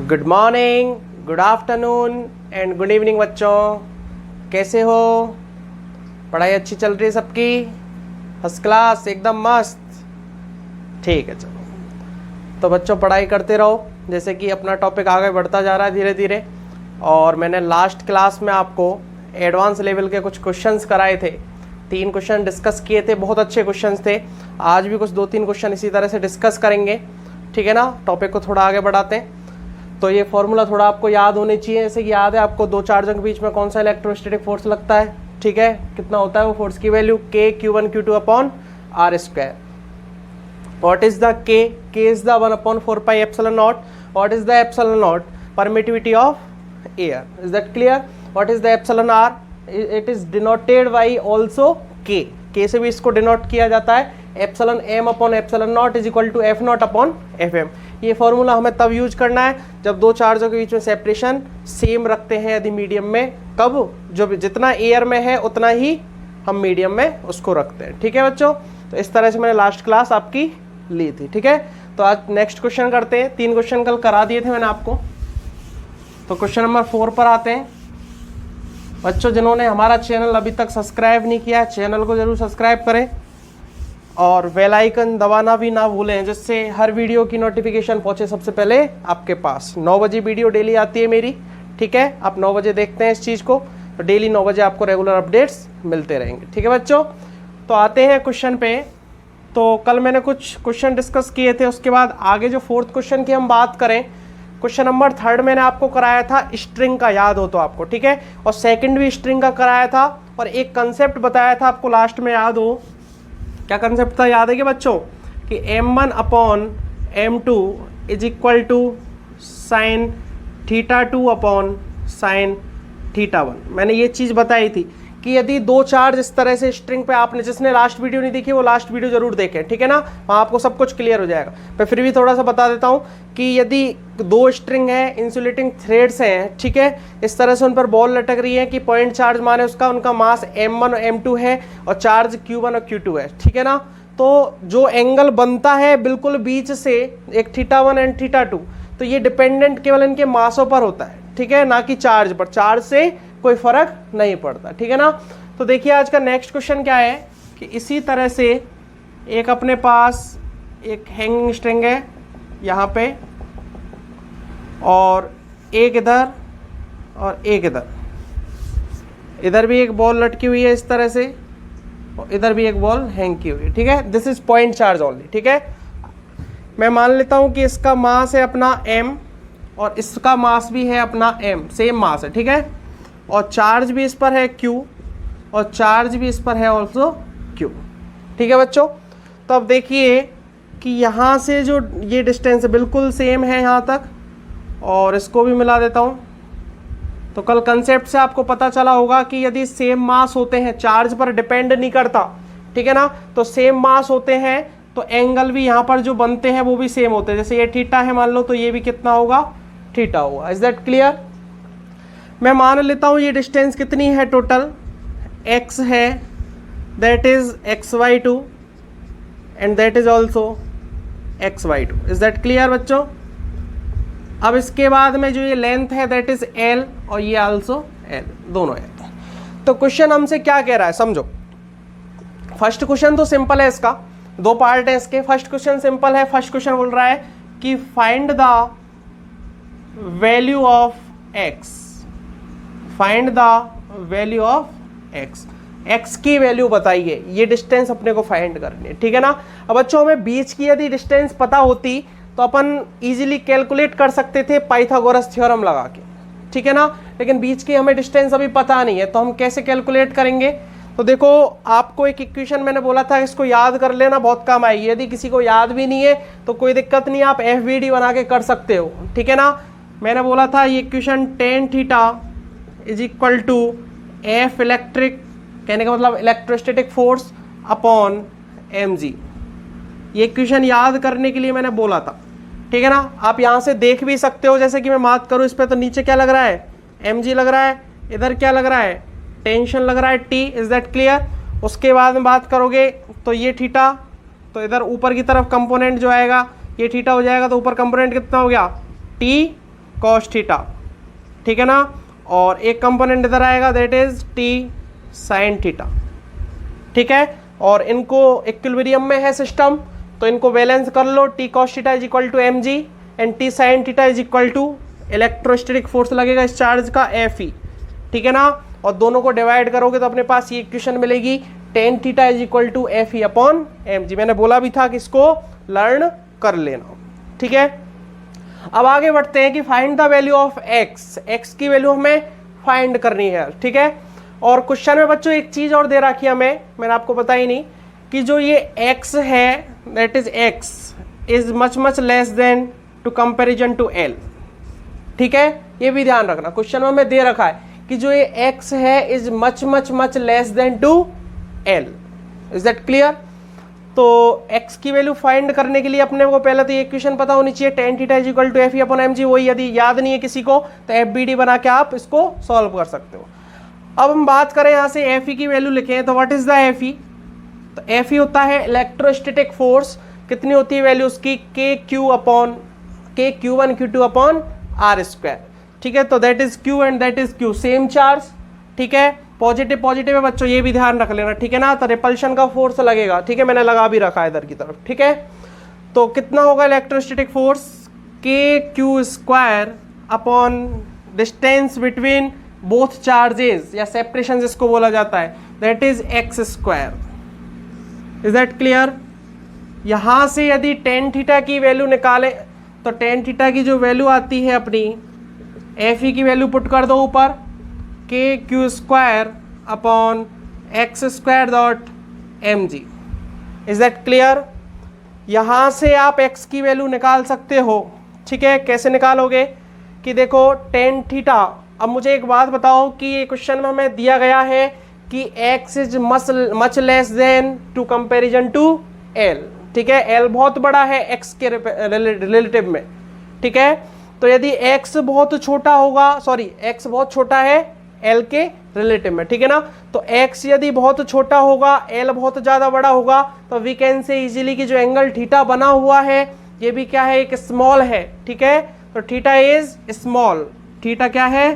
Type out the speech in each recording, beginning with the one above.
Good morning, good afternoon and good evening बच्चों। कैसे हो? पढ़ाई अच्छी चल रही है सबकी? फर्स्ट क्लास, एकदम मस्त। ठीक है, चलो तो बच्चों पढ़ाई करते रहो। जैसे कि अपना टॉपिक आगे बढ़ता जा रहा है धीरे धीरे, और मैंने लास्ट क्लास में आपको एडवांस लेवल के कुछ क्वेश्चंस कराए थे। 3 क्वेश्चन डिस्कस किए थे, बहुत अच्छे क्वेश्चंस थे। आज भी कुछ 2-3 क्वेश्चन इसी तरह से डिस्कस करेंगे, ठीक है ना। टॉपिक को थोड़ा आगे बढ़ाते हैं। तो ये फॉर्मूला थोड़ा आपको याद होने चाहिए। जैसे कि याद है आपको, 2 चार्जों के बीच में कौन सा इलेक्ट्रोस्टैटिक फोर्स लगता है, ठीक है। कितना होता है वो फोर्स की value, K Q1 Q2 upon R square. What is the K? K is the 1/4 pi epsilon naught. What is the epsilon naught? Permittivity of air. Is that clear? What is the epsilon R? It is denoted by also K. K से भी इसको denote किया जाता है। Epsilon m upon epsilon nought is equal to F nought upon F M. ये formula हमें तब use करना है जब 2 चार्जों के बीच में सेपरेशन सेम रखते हैं, यदि मीडियम में। कब? जो जितना एयर में है उतना ही हम मीडियम में उसको रखते हैं, ठीक है बच्चों। तो इस तरह से मैंने लास्ट क्लास आपकी ली थी, ठीक है। तो आज नेक्स्ट क्वेश्चन करते हैं। 3 क्वेश्चन कल करा दिए थे मैंने आपको। तो क्वेश्चन नंबर 4 पर आते हैं बच्चों। जिन्होंने हमारा चैनल अभी तक सब्सक्राइब नहीं किया है, चैनल को जरूर सब्सक्राइब करें और बेल आइकन दबाना भी ना भूलें, जिससे हर वीडियो की नोटिफिकेशन पहुंचे सबसे पहले आपके पास। 9 बजे वीडियो डेली आती है मेरी, ठीक है। आप 9 बजे देखते हैं इस चीज़ को, तो डेली 9 बजे आपको रेगुलर अपडेट्स मिलते रहेंगे, ठीक है बच्चों। तो आते हैं क्वेश्चन पे। तो कल मैंने कुछ क्वेश्चन डिस्कस किए थे, उसके बाद आगे जो 4th क्वेश्चन की हम बात करें, क्वेश्चन नंबर 3 मैंने आपको कराया था स्ट्रिंग का, याद हो तो आपको, ठीक है। और सेकंड भी स्ट्रिंग का कराया था, और एक कंसेप्ट बताया था आपको लास्ट में, याद हो क्या कंसेप्ट था? याद है कि बच्चों कि m1 upon m2 is equal to sine θ2 upon sine θ1। मैंने ये चीज़ बताई थी कि यदि 2 चार्ज इस तरह से स्ट्रिंग पे, आपने जिसने लास्ट वीडियो नहीं देखी वो लास्ट वीडियो जरूर देखें, ठीक है ना। वहाँ आपको सब कुछ क्लियर हो जाएगा। मैं फिर भी थोड़ा सा बता देता हूँ कि यदि 2 स्ट्रिंग है, इंसुलेटिंग थ्रेड्स हैं, ठीक है, इस तरह से उन पर बॉल लटक रही है कि पॉइंट चार्ज माने उनका मास m1 और m2 है और चार्ज q1 और q2 है, ठीक है ना। तो जो एंगल बनता है बिल्कुल बीच से, एक θ1 एंड θ2, तो ये डिपेंडेंट केवल इनके मासों पर होता है, ठीक है, ना कि चार्ज पर। चार्ज से कोई फर्क नहीं पड़ता, ठीक है ना। तो देखिए आज का नेक्स्ट क्वेश्चन क्या है कि इसी तरह से एक अपने पास एक हैंगिंग स्ट्रिंग है यहाँ पे, और एक इधर और एक इधर। इधर भी एक बॉल लटकी हुई है इस तरह से, और इधर भी एक बॉल हैंग की हुई है, ठीक है। This is point charge only, ठीक है। मैं मान लेता हूँ कि इसका मास है अपना m और इसका मास भी है अपना m, सेम मास है, ठीक है। और चार्ज भी इस पर है q और चार्ज भी इस पर है ऑल्सो q, ठीक है बच्चों। तो अब देखिए कि यहाँ से जो ये डिस्टेंस है बिल्कुल सेम है यहाँ तक, और इसको भी मिला देता हूँ। तो कल कंसेप्ट से आपको पता चला होगा कि यदि सेम मास होते हैं, चार्ज पर डिपेंड नहीं करता, ठीक है ना, तो सेम मास होते हैं तो एंगल भी यहाँ पर जो बनते हैं वो भी सेम होते हैं। जैसे ये थीटा है मान लो, तो ये भी कितना होगा? थीटा होगा। Is that clear? मैं मान लेता हूँ ये डिस्टेंस कितनी है टोटल, x है, that is xy2 and that is also xy2। Is that clear बच्चों? अब इसके बाद में जो ये लेंथ है दैट इज l और ये आल्सो l, दोनों है। तो क्वेश्चन हमसे क्या कह रहा है समझो। फर्स्ट क्वेश्चन तो सिंपल है, इसका 2 पार्ट है इसके। फर्स्ट क्वेश्चन सिंपल है। फर्स्ट क्वेश्चन बोल रहा है कि find the value of x, find the value of x, x की वैल्यू बताइए। ये डिस्टेंस अपने को फाइंड करनी है, ठीक है ना। अब बच्चों हमें बीच की यदि डिस्टेंस पता होती तो अपन इजीली कैलकुलेट कर सकते थे पाइथागोरस थ्योरम लगा के, ठीक है ना। लेकिन बीच की हमें डिस्टेंस अभी पता नहीं है, तो हम कैसे कैलकुलेट करेंगे? तो देखो आपको एक इक्वेशन मैंने बोला था, इसको याद कर लेना, बहुत काम आएगी। यदि किसी को याद भी नहीं है तो कोई दिक्कत नहीं, आप FVD बना के कर सकते हो, ठीक है ना। मैंने बोला था ये equation tan theta is equal to F electric, कहने का मतलब इलेक्ट्रोस्टैटिक फोर्स अपॉन mg। ये इक्वेशन याद करने के लिए मैंने बोला था, ठीक है ना। आप यहाँ से देख भी सकते हो, जैसे कि मैं बात करूँ इस पर, तो नीचे क्या लग रहा है? mg लग रहा है। इधर क्या लग रहा है? टेंशन लग रहा है T। Is that clear? उसके बाद में बात करोगे तो ये थीटा, तो इधर ऊपर की तरफ कंपोनेंट जो आएगा ये थीटा हो जाएगा, तो ऊपर कंपोनेंट कितना हो गया? T कॉस थीटा, ठीक है ना, और एक कंपोनेंट इधर आएगा that is T sine theta, ठीक है। और इनको इक्विलिब्रियम में है सिस्टम, तो इनको बैलेंस कर लो, T cos theta is equal to M G and T sine theta is equal to electrostatic force लगेगा इस चार्ज का एफ ई, ठीक है ना, और दोनों को डिवाइड करोगे तो अपने पास ये इक्वेशन मिलेगी tan theta is equal to F E upon M G. मैंने बोला भी था कि इसको लर्न कर लेना, ठीक है। अब आगे बढ़ते हैं कि find the value of x, x की वैल्यू हमें फाइंड करनी है, ठीक है। और क्वेश्चन में बच्चों एक चीज और दे रखी है मैंने आपको बताई नहीं कि जो ये एक्स है that is X is much less than to comparison to L, ठीक है, ये भी ध्यान रखना। क्वेश्चन में हमें दे रखा है कि जो ये x है is much less than to l, is that clear. तो x की वैल्यू फाइंड करने के लिए अपने को पहले तो ये इक्वेशन पता होनी चाहिए tan theta is equal to F E upon M G, वही यदि याद नहीं है किसी को तो एफ बी डी बना के आप इसको सॉल्व कर सकते हो। अब हम बात करें यहाँ से एफ ई की वैल्यू लिखें तो what is the F E, तो एफ ई होता है इलेक्ट्रोस्टैटिक फोर्स, कितनी होती है वैल्यू उसकी K Q upon K Q one Q two upon R square, ठीक है। तो that is Q and that is Q, same charge, ठीक है, पॉजिटिव पॉजिटिव है बच्चों, ये भी ध्यान रख लेना, ठीक है ना। तो रिपल्शन का फोर्स लगेगा, ठीक है, मैंने लगा भी रखा है इधर की तरफ, ठीक है। तो कितना होगा इलेक्ट्रोस्टैटिक फोर्स, के Q square upon distance between both charges या सेपरेशन जिसको बोला जाता है that is x square, is that clear. यहां से यदि टेन थीटा की वैल्यू निकाले तो टेन थीटा की जो वैल्यू आती है अपनी एफ ई की वैल्यू पुट कर दो ऊपर, K Q square upon X square dot M G, is that clear. यहाँ से आप x की वैल्यू निकाल सकते हो, ठीक है। कैसे निकालोगे कि देखो टेन थीटा, अब मुझे एक बात बताओ कि ये क्वेश्चन में हमें दिया गया है कि x is much less than to comparison to l, ठीक है, l बहुत बड़ा है x के रिलेटिव में, ठीक है। तो यदि x बहुत छोटा होगा, सॉरी x बहुत छोटा है l के रिलेटिव में, ठीक है ना, तो x यदि बहुत छोटा होगा l बहुत ज़्यादा बड़ा होगा तो वी कैन से इजीली कि जो एंगल थीटा बना हुआ है ये भी क्या है, एक स्मॉल है, ठीक है। तो थीटा इज स्मॉल, थीटा क्या है,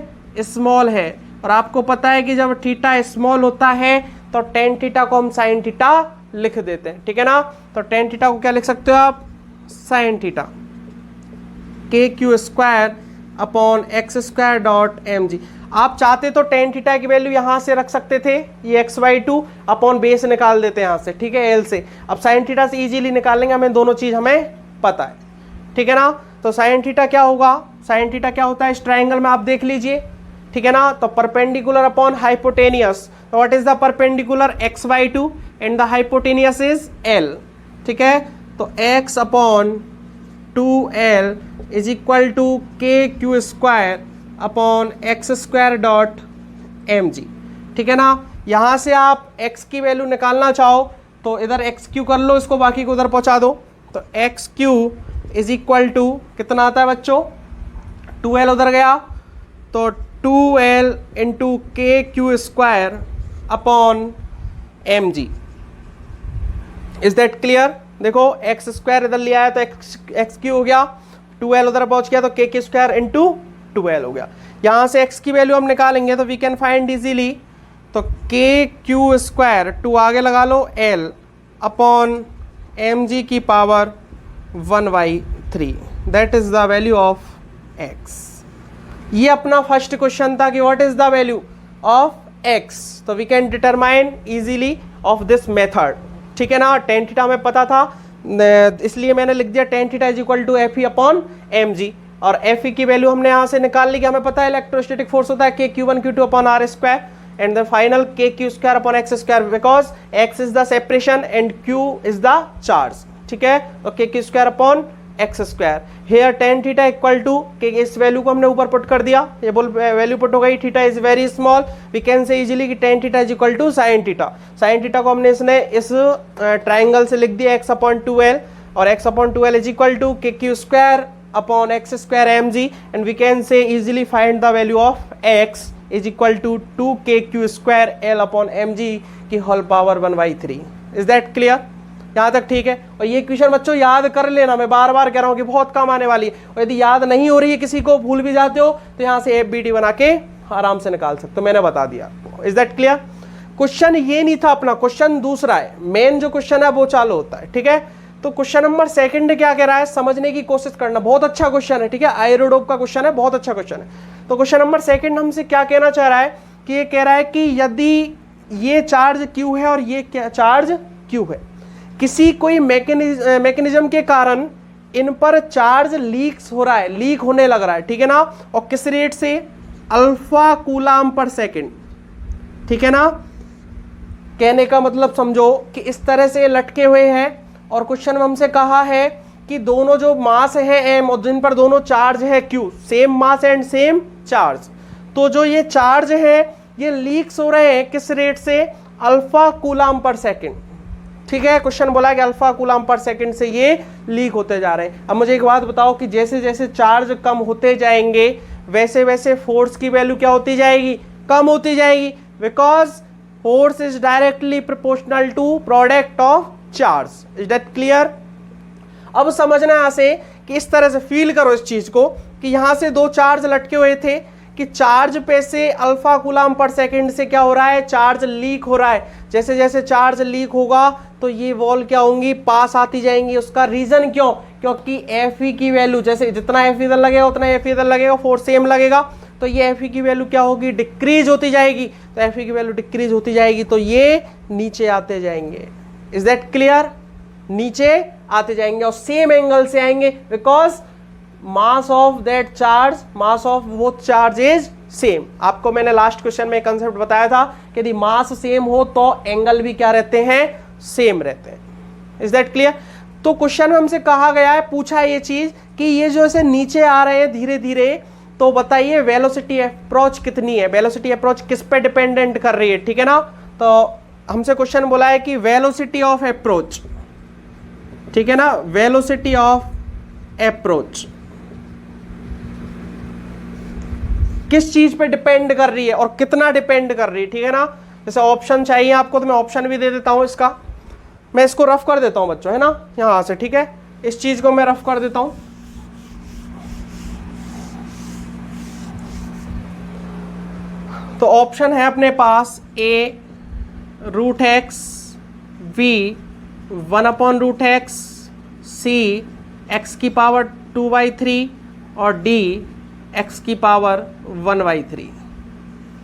स्मॉल है, और आपको पता है कि जब थीटा स्मॉल होता है तो टेन थीटा को हम साइन थीटा लिख देते हैं, ठीक है ना। तो टेन थीटा को क्या लिख सकते हो आप, sine theta, K Q square upon X square dot M G. आप चाहते तो टेन थीटा की वैल्यू यहाँ से रख सकते थे, ये x by two upon base निकाल देते हैं यहाँ से, ठीक है, एल से। अब साइन थीटा से इजीली निकालेंगे, हमें दोनों चीज़ हमें पता है, ठीक है ना। तो साइन थीटा क्या होगा, साइन थीटा क्या होता है इस ट्राइंगल में आप देख लीजिए, ठीक है ना। तो परपेंडिकुलर अपॉन हाइपोटेनियस, तो what is the perpendicular, X by two and the hypotenuse is L, ठीक है। तो X upon two L is equal to K Q square upon X square dot M G, ठीक है ना। यहाँ से आप x की वैल्यू निकालना चाहो तो इधर एक्स क्यू कर लो, इसको बाकी को उधर पहुँचा दो। तो X Q is equal to कितना आता है बच्चों, 2l उधर गया, तो 2l into K Q square upon M G, is that clear. देखो एक्स स्क्वायर इधर लिया है तो एक्स क्यू हो गया, 2l उधर पहुंच गया तो K Q square into 2l हो गया। यहाँ से x की वैल्यू हम निकालेंगे तो वी कैन फाइंड इजीली, तो के क्यू स्क्वायर 2 आगे लगा लो l अपॉन एम जी की power 1/3, that is the value of x। ये अपना फर्स्ट क्वेश्चन था कि what is the value of x, तो we can determine easily of this method, ठीक है ना। टेन थीटा हमें पता था इसलिए मैंने लिख दिया tan theta is equal to F E upon M G, और एफ ई की वैल्यू हमने यहाँ से निकाल ली कि हमें पता है इलेक्ट्रोस्टैटिक फोर्स होता है K Q one Q two upon R square and the final K Q square upon X square, because X is the separation and Q is the charge, ठीक है। तो K Q square upon X square, here tan theta equal to K, इस value को हमने ऊपर put कर दिया, ये बोल वैल्यू पुट हो गई, theta is very small, we can say easily कि tan theta is equal to sine theta. Sine theta को हमने इसने इस ट्राइंगल से लिख दिया एक्स अपॉन 2l, और x upon 2l is equal to K Q square upon X square M G, and we can say easily find the value of x is equal to 2 K Q square l upon M G की whole power 1/3, is that clear. यहाँ तक ठीक है। और ये equation बच्चों याद कर लेना, मैं बार बार कह रहा हूँ कि बहुत काम आने वाली है। और यदि याद नहीं हो रही है किसी को, भूल भी जाते हो, तो यहाँ से FBT बना के आराम से निकाल सकते हो, मैंने बता दिया। Is that clear? क्वेश्चन ये नहीं था अपना, क्वेश्चन दूसरा है, मेन जो क्वेश्चन है वो चालू होता है, ठीक है। तो क्वेश्चन नंबर 2 क्या कह रहा है, समझने की कोशिश करना, बहुत अच्छा क्वेश्चन है, ठीक है, आयरोडोप का क्वेश्चन है, बहुत अच्छा क्वेश्चन है। तो क्वेश्चन नंबर 2 हमसे क्या कहना चाह रहा है कि ये कह रहा है कि यदि ये चार्ज Q है और ये क्या चार्ज Q है, किसी कोई मैकेनिज्म के कारण इन पर चार्ज लीक्स हो रहा है, लीक होने लग रहा है, ठीक है ना, और किस रेट से, अल्फा कूलाम पर सेकंड, ठीक है ना। कहने का मतलब समझो कि इस तरह से लटके हुए हैं, और क्वेश्चन में हमसे कहा है कि दोनों जो मास है m और जिन पर दोनों चार्ज है Q, same mass and same charge, तो जो ये चार्ज है ये लीक्स हो रहे हैं किस रेट से, अल्फा कूलाम पर सेकंड, ठीक है। क्वेश्चन बोला है कि अल्फा कूलाम पर सेकंड से ये लीक होते जा रहे हैं। अब मुझे एक बात बताओ कि जैसे जैसे चार्ज कम होते जाएंगे वैसे वैसे फोर्स की वैल्यू क्या होती जाएगी, कम होती जाएगी, because force is directly proportional to product of charge. Is that clear? अब समझना यहां से कि इस तरह से फील करो इस चीज को कि यहां से दो चार्ज लटके हुए थे कि चार्ज पे से अल्फा कूलाम पर सेकंड से क्या हो रहा है, चार्ज लीक हो रहा है। जैसे जैसे चार्ज लीक होगा तो ये वॉल क्या होंगी, पास आती जाएंगी। उसका रीजन क्यों, क्योंकि Fe की वैल्यू, जैसे जितना Fe इधर लगेगा उतना Fe इधर लगेगा, फोर्स सेम लगेगा, तो ये Fe की वैल्यू क्या होगी, डिक्रीज होती जाएगी। तो Fe की वैल्यू डिक्रीज होती जाएगी तो ये नीचे आते जाएंगे। Is that clear? नीचे आते जाएंगे और सेम एंगल से आएंगे, because mass of that charge, mass of both charge is same. आपको मैंने लास्ट क्वेश्चन में कंसेप्ट बताया था कि यदि मास सेम हो तो एंगल भी क्या रहते हैं, सेम रहते हैं। Is that clear? तो क्वेश्चन में हमसे कहा गया है, पूछा है ये चीज कि ये जो ऐसे नीचे आ रहे हैं धीरे धीरे, तो बताइए वेलोसिटी अप्रोच कितनी है, वेलोसिटी अप्रोच किस पे डिपेंडेंट कर रही है, ठीक है ना। तो हमसे क्वेश्चन बोला है कि वेलोसिटी ऑफ अप्रोच, ठीक है ना, वेलोसिटी ऑफ अप्रोच किस चीज पे डिपेंड कर रही है और कितना डिपेंड कर रही है, ठीक है ना। जैसे ऑप्शन चाहिए आपको तो मैं ऑप्शन भी दे देता हूं इसका, मैं इसको रफ कर देता हूं बच्चों, है ना, यहां से, ठीक है, इस चीज को मैं रफ कर देता हूं। तो ऑप्शन है अपने पास A √x, V 1/√x, C x की पावर 2/3 और D x की पावर 1/3,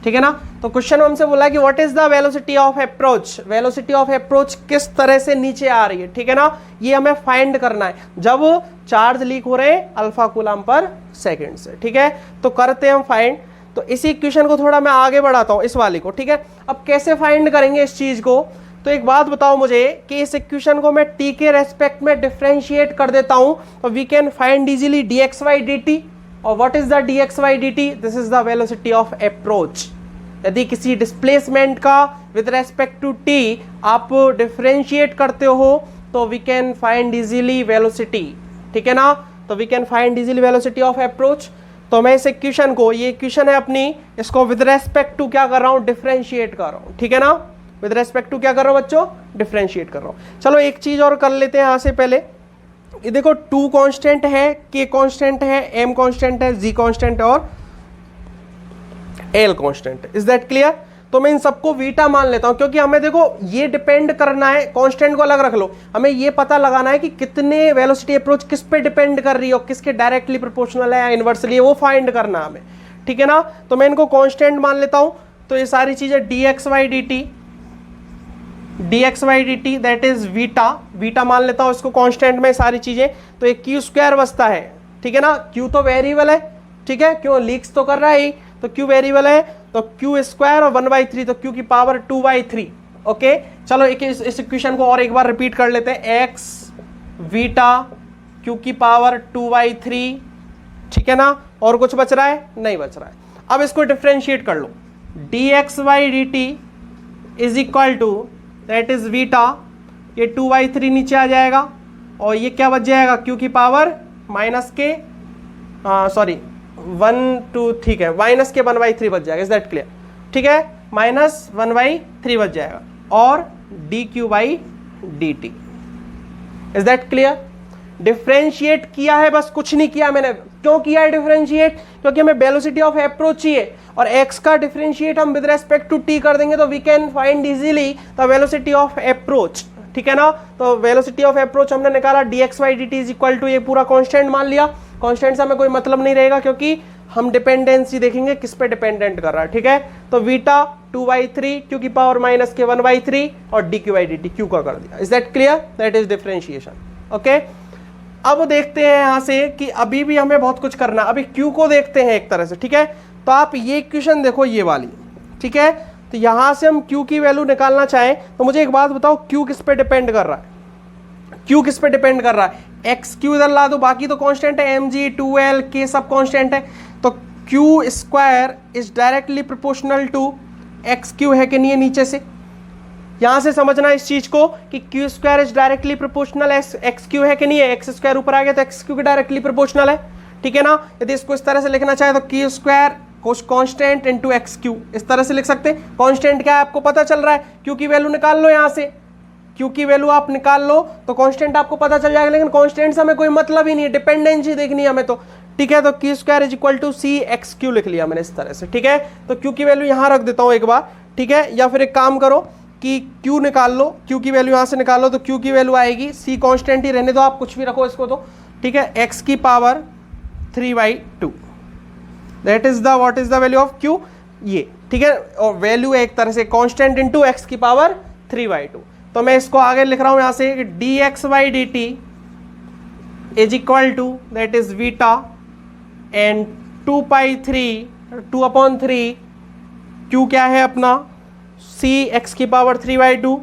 ठीक है ना। तो क्वेश्चन हमसे बोला कि what is the velocity of approach, velocity of approach किस तरह से नीचे आ रही है, ठीक है ना, ये हमें फाइंड करना है जब चार्ज लीक हो रहे हैं अल्फा कूलाम पर सेकंड से, ठीक है। तो करते हैं हम फाइंड। तो इसी इक्वेशन को थोड़ा मैं आगे बढ़ाता हूं, इस वाले को, ठीक है। अब कैसे फाइंड करेंगे इस चीज को, तो एक बात बताओ मुझे कि इस इक्वेशन को मैं t के रेस्पेक्ट में डिफरेंशिएट कर देता हूं तो we can find easily dx/dt। और what is the dx/dt, this is the velocity of approach. यदि किसी डिस्प्लेसमेंट का विद रेस्पेक्ट टू t आप डिफरेंशिएट करते हो तो we can find easily velocity, ठीक है ना। तो we can find easily velocity of approach. तो मैं इस इक्वेशन को, ये इक्वेशन है अपनी, इसको विद रेस्पेक्ट टू क्या कर रहा हूं, डिफरेंशिएट कर रहा हूं, ठीक है ना। विद रेस्पेक्ट टू क्या कर रहा हूं बच्चों, डिफरेंशिएट कर रहा हूं। चलो एक चीज और कर लेते हैं यहां से पहले। ये देखो 2 कांस्टेंट है, k कांस्टेंट है, m कांस्टेंट है, g कांस्टेंट है और l कांस्टेंट है। Is that clear? तो मैं इन सबको बीटा मान लेता हूं क्योंकि हमें देखो ये डिपेंड करना है, कांस्टेंट को अलग रख लो, हमें ये पता लगाना है कि कितने वेलोसिटी अप्रोच किस पे डिपेंड कर रही है और किसके डायरेक्टली प्रोपोर्शनल है या इनवर्सली है, वो फाइंड करना है हमें, ठीक है ना। तो मैं इनको कांस्टेंट मान लेता हूं। तो ये सारी चीजें dx/dt दैट इज बीटा मान लेता हूं इसको कांस्टेंट में, सारी चीजें। तो एक q² बचता है, ठीक है ना, q तो वेरिएबल है, ठीक है, क्यों लीक्स तो कर रहा है, तो q वेरिएबल है, तो q² और 1/3, तो q की पावर 2/3। ओके, चलो एक इस इक्वेशन को और एक बार रिपीट कर लेते हैं, x बीटा q की पावर 2/3, ठीक है ना। और कुछ बच रहा है, नहीं बच रहा है। अब इसको डिफरेंशिएट कर लो, dx/dt is equal to that is beta, ये 2/3 नीचे आ जाएगा और ये क्या बच जाएगा, q की पावर माइनस के, सॉरी 1 2, ठीक है, माइनस के 1/3 बच जाएगा। Is that clear? ठीक है, माइनस 1/3 बच जाएगा और dq/dt। Is that clear? Differentiate किया है, बस कुछ नहीं किया मैंने। क्यों किया है डिफरेंशिएट? क्योंकि हमें वेलोसिटी ऑफ अप्रोच चाहिए, और x का डिफरेंशिएट हम विद रेस्पेक्ट टू t कर देंगे तो we can find easily the velocity of approach, ठीक है ना। तो वेलोसिटी ऑफ अप्रोच हमने निकाला dx/dt इज इक्वल टू, ये पूरा कांस्टेंट मान लिया। कांस्टेंट से हमें कोई मतलब नहीं रहेगा क्योंकि हम डिपेंडेंसी देखेंगे किस पे डिपेंडेंट कर रहा है, ठीक है। तो बीटा 2/3 q की पावर माइनस के 1/3 और dq/dt q का कर दिया। Is that clear? That is differentiation. Okay, अब देखते हैं यहां से कि अभी भी हमें बहुत कुछ करना है। अभी q को देखते हैं एक तरह से, ठीक है। तो आप ये इक्वेशन देखो, ये वाली, ठीक है। तो यहां से हम q की वैल्यू निकालना चाहें तो मुझे एक बात बताओ, q किस पे डिपेंड कर रहा है? q किस पे डिपेंड कर रहा है? एक्स क्यू इधर ला दो, बाकी तो कांस्टेंट है, mg 2l k सब कांस्टेंट है। तो q square is directly proportional to X Q, है कि नहीं है नीचे से? यहां से समझना इस चीज को कि q square is directly proportional x Q, है कि नहीं है? एक्स स्क्वायर ऊपर आ गया तो एक्स क्यू के डायरेक्टली प्रोपोर्शनल है, ठीक है ना। यदि इसको इस तरह से लिखना चाहे तो q square constant into x Q, इस तरह से लिख सकते हैं। कांस्टेंट क्या है आपको पता चल रहा है, q की वैल्यू निकाल लो यहां से, q की वैल्यू आप निकाल लो तो कांस्टेंट आपको पता चल जाएगा। लेकिन कांस्टेंट से हमें कोई मतलब ही नहीं है, डिपेंडेंसी देखनी है हमें तो, ठीक है। तो q square is equal to C X Q लिख लिया मैंने इस तरह से, ठीक है। तो q की वैल्यू यहां रख देता हूं एक बार, ठीक है। या फिर एक काम करो कि q निकाल लो, q की वैल्यू यहां से निकालो तो q की वैल्यू आएगी, c कांस्टेंट ही रहने दो, आप कुछ भी रखो इसको तो, ठीक है, x की power 3/2, that is the what is the value of q, ये, ठीक है। और वैल्यू है एक तरह से कांस्टेंट इनटू x की पावर 3/2। तो मैं इसको आगे लिख रहा हूं यहां से dx/dt is equal to that is beta and 2/3 q क्या है अपना, c x की पावर 3/2,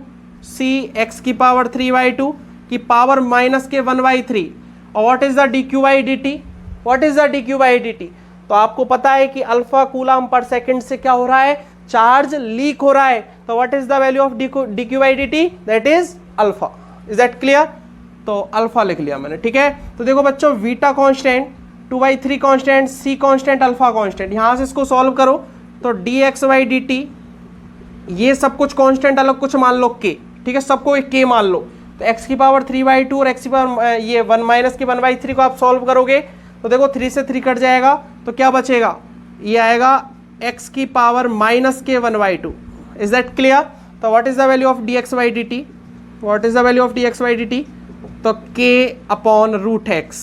c x की पावर 3/2 की पावर माइनस के 1/3। और what is the dq/dt? What is the dq/dt? तो आपको पता है कि अल्फा कूलम पर सेकंड से क्या हो रहा है, चार्ज लीक हो रहा है। तो what is the value of dq/dt? That is alpha. Is that clear? तो अल्फा लिख लिया मैंने, ठीक है। तो देखो बच्चों, beta constant, 2/3 constant, c constant, alpha constant, यहां से इसको सॉल्व करो तो dx/dt, ये सब कुछ कांस्टेंट अलग कुछ मान लो k, ठीक है, सबको एक k मान लो। तो x की पावर 3/2 और x की पावर ये 1 माइनस के 1/3 को आप सॉल्व करोगे तो देखो 3 से 3 कट जाएगा तो क्या बचेगा, ये आएगा x की पावर माइनस के 1/2। Is that clear? तो what is the value of dx/dt? What is the value of dx/dt? तो k/√x,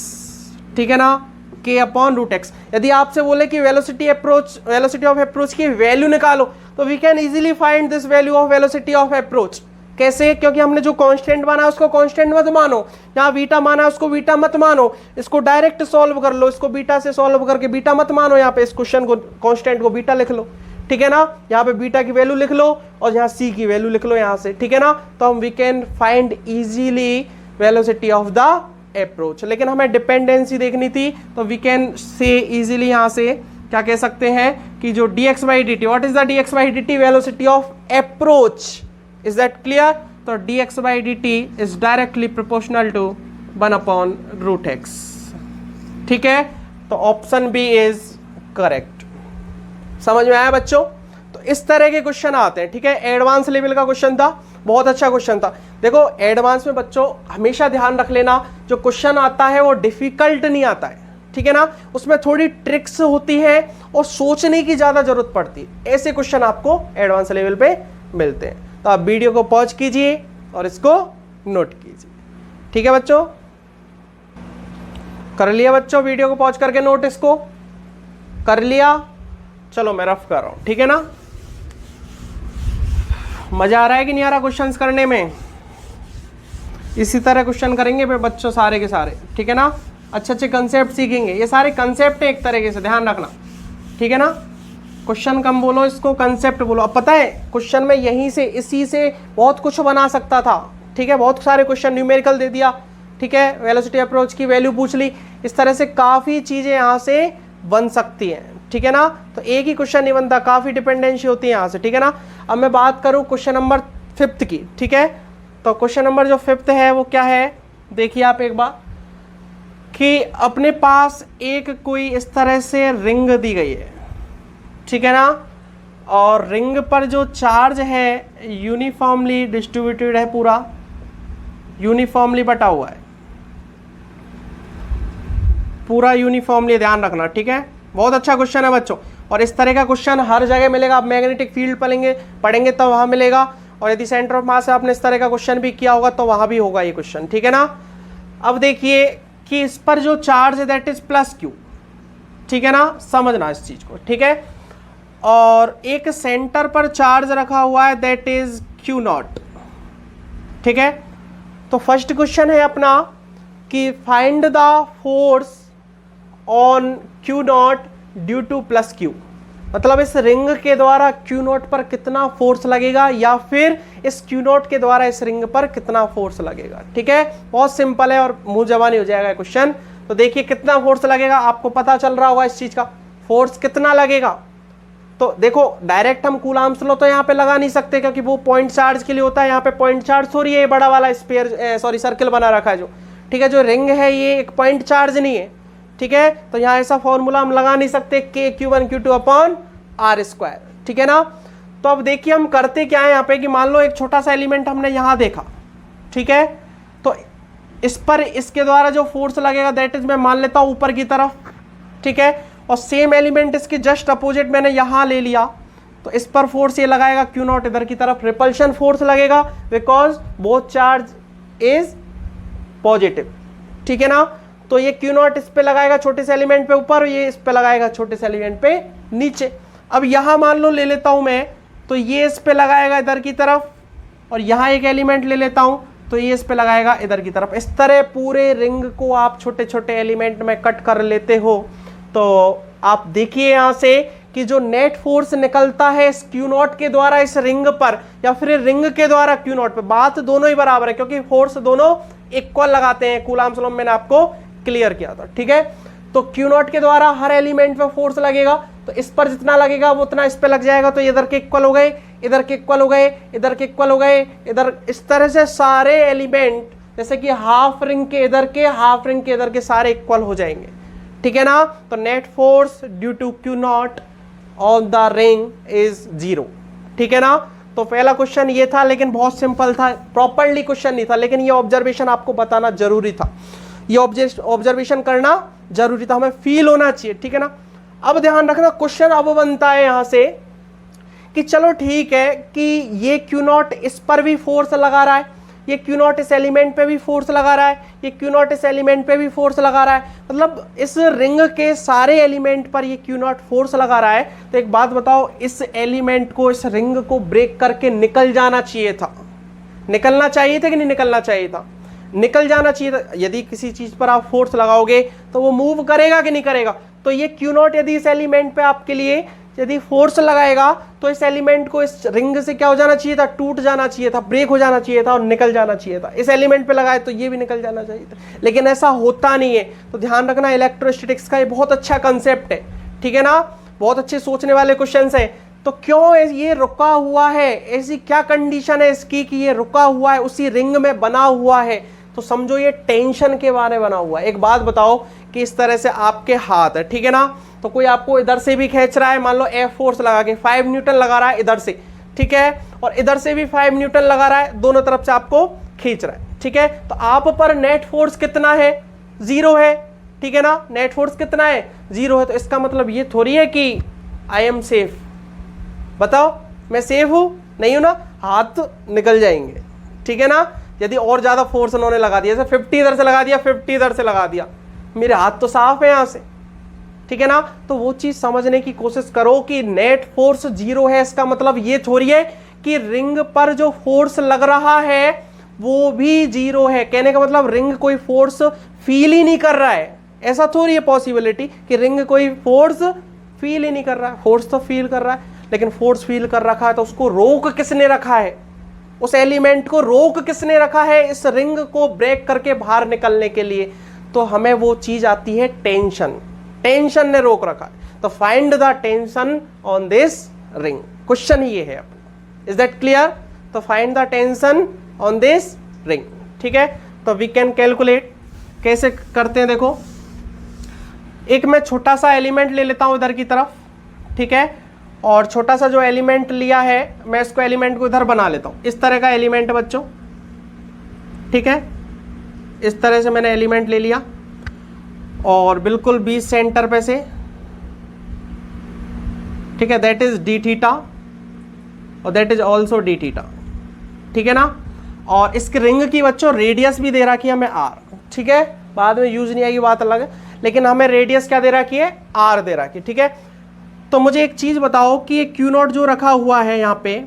ठीक है ना, k/√x। यदि आपसे बोले कि वेलोसिटी ऑफ अप्रोच की वैल्यू निकालो तो we can easily find this value of velocity of approach. कैसे? क्योंकि हमने जो कांस्टेंट माना है उसको कांस्टेंट मत मानो, यहाँ बीटा माना है उसको बीटा मत मानो, इसको डायरेक्ट सॉल्व कर लो, इसको बीटा से सॉल्व करके बीटा मत मानो, यहाँ पे इस क्वेश्चन को कांस्टेंट को बीटा लिख लो, ठीक है ना। यहाँ पे बीटा की वैल्यू लिख लो और यहाँ सी की वैल्यू लिख लो यहाँ से, ठीक है ना। तो हम we can find easily velocity of the approach. लेकिन हमें डिपेंडेंसी देखनी थी तो वी कैन से इजीली यहाँ से क्या कह सकते हैं कि जो dx/dt, what is the dx/dt? Velocity of approach. Is that clear? तो dx/dt is directly proportional to 1/√x, ठीक है। तो ऑप्शन बी इज करेक्ट। समझ में आया बच्चों? तो इस तरह के क्वेश्चन आते हैं, ठीक है। एडवांस लेवल का क्वेश्चन था, बहुत अच्छा क्वेश्चन था। देखो एडवांस में बच्चों हमेशा ध्यान रख लेना, जो क्वेश्चन आता है वो डिफिकल्ट नहीं आता है, ठीक है ना, उसमें थोड़ी ट्रिक्स होती है और सोचने की ज्यादा जरूरत पड़ती है। ऐसे क्वेश्चन आपको एडवांस लेवल पे मिलते हैं। तो आप वीडियो को पॉज कीजिए और इसको नोट कीजिए, ठीक है बच्चों। कर लिया बच्चों, वीडियो को पॉज करके नोट इसको कर लिया? चलो मैं रफ कर रहा हूं, ठीक है ना। मजा आ रहा है कि नहीं आ रहा क्वेश्चंस करने में? इसी तरह क्वेश्चन करेंगे फिर बच्चों सारे के सारे, ठीक है ना। अच्छे अच्छे कंसेप्ट सीखेंगे, ये सारे कंसेप्ट है एक तरीके से, ध्यान रखना, ठीक है ना। क्वेश्चन कम बोलो, इसको कंसेप्ट बोलो। अब पता है क्वेश्चन में यहीं से इसी से बहुत कुछ बना सकता था, ठीक है। बहुत सारे क्वेश्चन न्यूमेरिकल दे दिया, ठीक है, वेलोसिटी अप्रोच की वैल्यू पूछ ली, इस तरह से काफ़ी चीज़ें यहाँ से बन सकती हैं, ठीक है ना। तो एक ही क्वेश्चन नहीं बनता, काफ़ी डिपेंडेंसी होती है यहाँ से, ठीक है ना। अब मैं बात करूँ क्वेश्चन नंबर 5 की, ठीक है। तो क्वेश्चन नंबर जो 5 है वो क्या है, देखिए आप एक बार कि अपने पास एक कोई इस तरह से रिंग दी गई है, ठीक है ना, और रिंग पर जो चार्ज है यूनिफॉर्मली डिस्ट्रीब्यूटेड है पूरा, यूनिफॉर्मली बटा हुआ है, पूरा यूनिफॉर्मली, ध्यान रखना, ठीक है। बहुत अच्छा क्वेश्चन है बच्चों, और इस तरह का क्वेश्चन हर जगह मिलेगा। आप मैग्नेटिक फील्ड पढ़ेंगे तो वहां मिलेगा, और यदि सेंटर ऑफ मास से आपने इस तरह का क्वेश्चन भी किया होगा तो वहां भी होगा ये क्वेश्चन, ठीक है ना। अब देखिए कि इस पर जो चार्ज है दैट इज प्लस क्यू, ठीक है ना, समझना इस चीज को, ठीक है। और एक सेंटर पर चार्ज रखा हुआ है दैट इज क्यू नॉट, ठीक है। तो फर्स्ट क्वेश्चन है अपना कि find the force on Q not due two plus Q, मतलब इस रिंग के द्वारा क्यू नॉट पर कितना फोर्स लगेगा, या फिर इस क्यू नॉट के द्वारा इस रिंग पर कितना फोर्स लगेगा, ठीक है। बहुत सिंपल है और मुंह जबानी हो जाएगा क्वेश्चन। तो देखिए कितना फोर्स लगेगा, आपको पता चल रहा होगा इस चीज का, फोर्स कितना लगेगा। तो देखो डायरेक्ट हम कूलाम्स लॉ तो यहाँ पे लगा नहीं सकते, क्योंकि वो पॉइंट चार्ज के लिए होता है, यहाँ पे पॉइंट चार्ज थोड़ी है, बड़ा वाला स्फीयर सर्कल बना रखा है जो, ठीक है। जो रिंग है ये एक पॉइंट चार्ज नहीं है, ठीक है। तो यहाँ ऐसा फॉर्मूला हम लगा नहीं सकते के Q1 Q2 upon R square, ठीक है ना। तो अब देखिए हम करते क्या है यहाँ पे कि मान लो एक छोटा सा एलिमेंट हमने यहाँ देखा, ठीक है। तो इस पर इसके द्वारा जो फोर्स लगेगा दैट इज मैं मान लेता हूँ ऊपर की तरफ, ठीक है। और सेम एलिमेंट इसके जस्ट अपोजिट मैंने यहाँ ले लिया, तो इस पर फोर्स ये लगाएगा क्यू नॉट इधर की तरफ, रिपल्शन फोर्स लगेगा because both charge is positive, ठीक है ना। तो ये क्यू नॉट इस पे लगाएगा छोटे से एलिमेंट पे ऊपर, ये इस पे लगाएगा छोटे से एलिमेंट पे नीचे। अब यहां मान लो ले लेता हूं मैं, तो ये इस पे लगाएगा इधर की तरफ, और यहां एक एलिमेंट ले लेता हूं तो ये इस पे लगाएगा इधर की तरफ। इस तरह पूरे रिंग को आप छोटे छोटे एलिमेंट में कट कर लेते हो। तो आप देखिए यहां से कि जो नेट फोर्स निकलता है इस क्यू नॉट के द्वारा इस रिंग पर, या फिर रिंग के द्वारा क्यू नॉट पर, बात दोनों ही बराबर है क्योंकि फोर्स दोनों इक्वल लगाते हैं। कूलाम्स लॉ मैंने आपको क्लियर किया था, ठीक है। तो क्यू नॉट के द्वारा हर एलिमेंट पे फोर्स लगेगा, तो इस पर जितना लगेगा वो उतना इस पे लग जाएगा। तो इधर के इक्वल हो गए, इधर के इक्वल हो गए, इधर के इक्वल हो गए, इधर, इस तरह से सारे एलिमेंट जैसे कि हाफ रिंग के इधर के, हाफ रिंग के इधर के सारे इक्वल हो जाएंगे, ठीक है ना। तो net force due to Q nought on the ring is 0, ठीक है ना। तो पहला क्वेश्चन ये था, लेकिन बहुत सिंपल था, प्रॉपरली क्वेश्चन नहीं था, लेकिन ये ऑब्जर्वेशन आपको बताना जरूरी था, ये ऑब्जर्वेशन करना जरूरी था, हमें फील होना चाहिए, ठीक है ना। अब ध्यान रखना क्वेश्चन अब बनता है यहां से कि चलो ठीक है कि ये क्यू नॉट इस पर भी फोर्स लगा रहा है, ये क्यू नॉट इस एलिमेंट पे भी फोर्स लगा रहा है, ये क्यू नॉट इस एलिमेंट पे भी फोर्स लगा रहा है, मतलब इस रिंग के सारे एलिमेंट पर ये क्यू नॉट फोर्स लगा रहा है। तो एक बात बताओ, इस एलिमेंट को, इस रिंग को ब्रेक करके निकल जाना चाहिए था, निकलना चाहिए था कि नहीं निकलना चाहिए था? निकल जाना चाहिए था। यदि किसी चीज पर आप फोर्स लगाओगे तो वो मूव करेगा कि नहीं करेगा? तो ये क्यू नॉट यदि इस एलिमेंट पे आपके लिए यदि फोर्स लगाएगा तो इस एलिमेंट को इस रिंग से क्या हो जाना चाहिए था? टूट जाना चाहिए था, ब्रेक हो जाना चाहिए था और निकल जाना चाहिए था। इस एलिमेंट पे लगाए तो ये भी निकल जाना चाहिए था, लेकिन ऐसा होता नहीं है। तो ध्यान रखना, इलेक्ट्रोस्टैटिक्स का ये बहुत अच्छा कंसेप्ट है, ठीक है ना, बहुत अच्छे सोचने वाले क्वेश्चन है। तो क्यों ये रुका हुआ है, ऐसी क्या कंडीशन है इसकी कि ये रुका हुआ है, उसी रिंग में बना हुआ है? तो समझो ये टेंशन के बारे में बना हुआ है। एक बात बताओ कि इस तरह से आपके हाथ है, ठीक है ना, तो कोई आपको इधर से भी खींच रहा है, मान लो एफ फोर्स लगा के 5 न्यूटन लगा रहा है इधर से, ठीक है, और इधर से भी 5 न्यूटन लगा रहा है, दोनों तरफ से आपको खींच रहा है, ठीक है। तो आप पर नेट फोर्स कितना है? 0 है, ठीक है ना, नेट फोर्स कितना है? 0 है। तो इसका मतलब ये थोड़ी है कि आई एम सेफ। बताओ मैं सेफ हूं? नहीं हूं ना, हाथ निकल जाएंगे, ठीक है ना। यदि और ज्यादा फोर्स उन्होंने लगा दिया, जैसे 50 इधर से लगा दिया, 50 इधर से लगा दिया, मेरे हाथ तो साफ है यहां से, ठीक है ना। तो वो चीज समझने की कोशिश करो कि नेट फोर्स 0 है, इसका मतलब ये थोड़ी है कि रिंग पर जो फोर्स लग रहा है वो भी 0 है। कहने का मतलब रिंग कोई फोर्स फील ही नहीं कर रहा है, ऐसा थोड़ी है पॉसिबिलिटी कि रिंग कोई फोर्स फील ही नहीं कर रहा है। फोर्स तो फील कर रहा है, लेकिन फोर्स फील कर रखा है तो उसको रोक किसने रखा है? उस एलिमेंट को रोक किसने रखा है इस रिंग को ब्रेक करके बाहर निकलने के लिए? तो हमें वो चीज आती है टेंशन, टेंशन ने रोक रखा है। तो find the tension on this ring, question ये है अपना। Is that clear? तो find the tension on this ring, ठीक है। तो वी कैन कैलकुलेट, कैसे करते हैं देखो। एक मैं छोटा सा एलिमेंट ले लेता हूं इधर की तरफ, ठीक है, और छोटा सा जो एलिमेंट लिया है मैं इसको एलिमेंट को इधर बना लेता हूं। इस तरह का एलिमेंट है बच्चों, ठीक है, इस तरह से मैंने एलिमेंट ले लिया और बिल्कुल बीच सेंटर पे से, ठीक है, दैट इज डी थीटा और that is also D theta, ठीक है ना। और इसके रिंग की बच्चों रेडियस भी दे रखी है हमें आर, ठीक है, बाद में यूज नहीं आएगी बात अलग है, लेकिन हमें रेडियस क्या दे रखी है, आर दे रखी है, ठीक है। तो मुझे एक चीज बताओ कि ये क्यू नॉट जो रखा हुआ है यहाँ पे,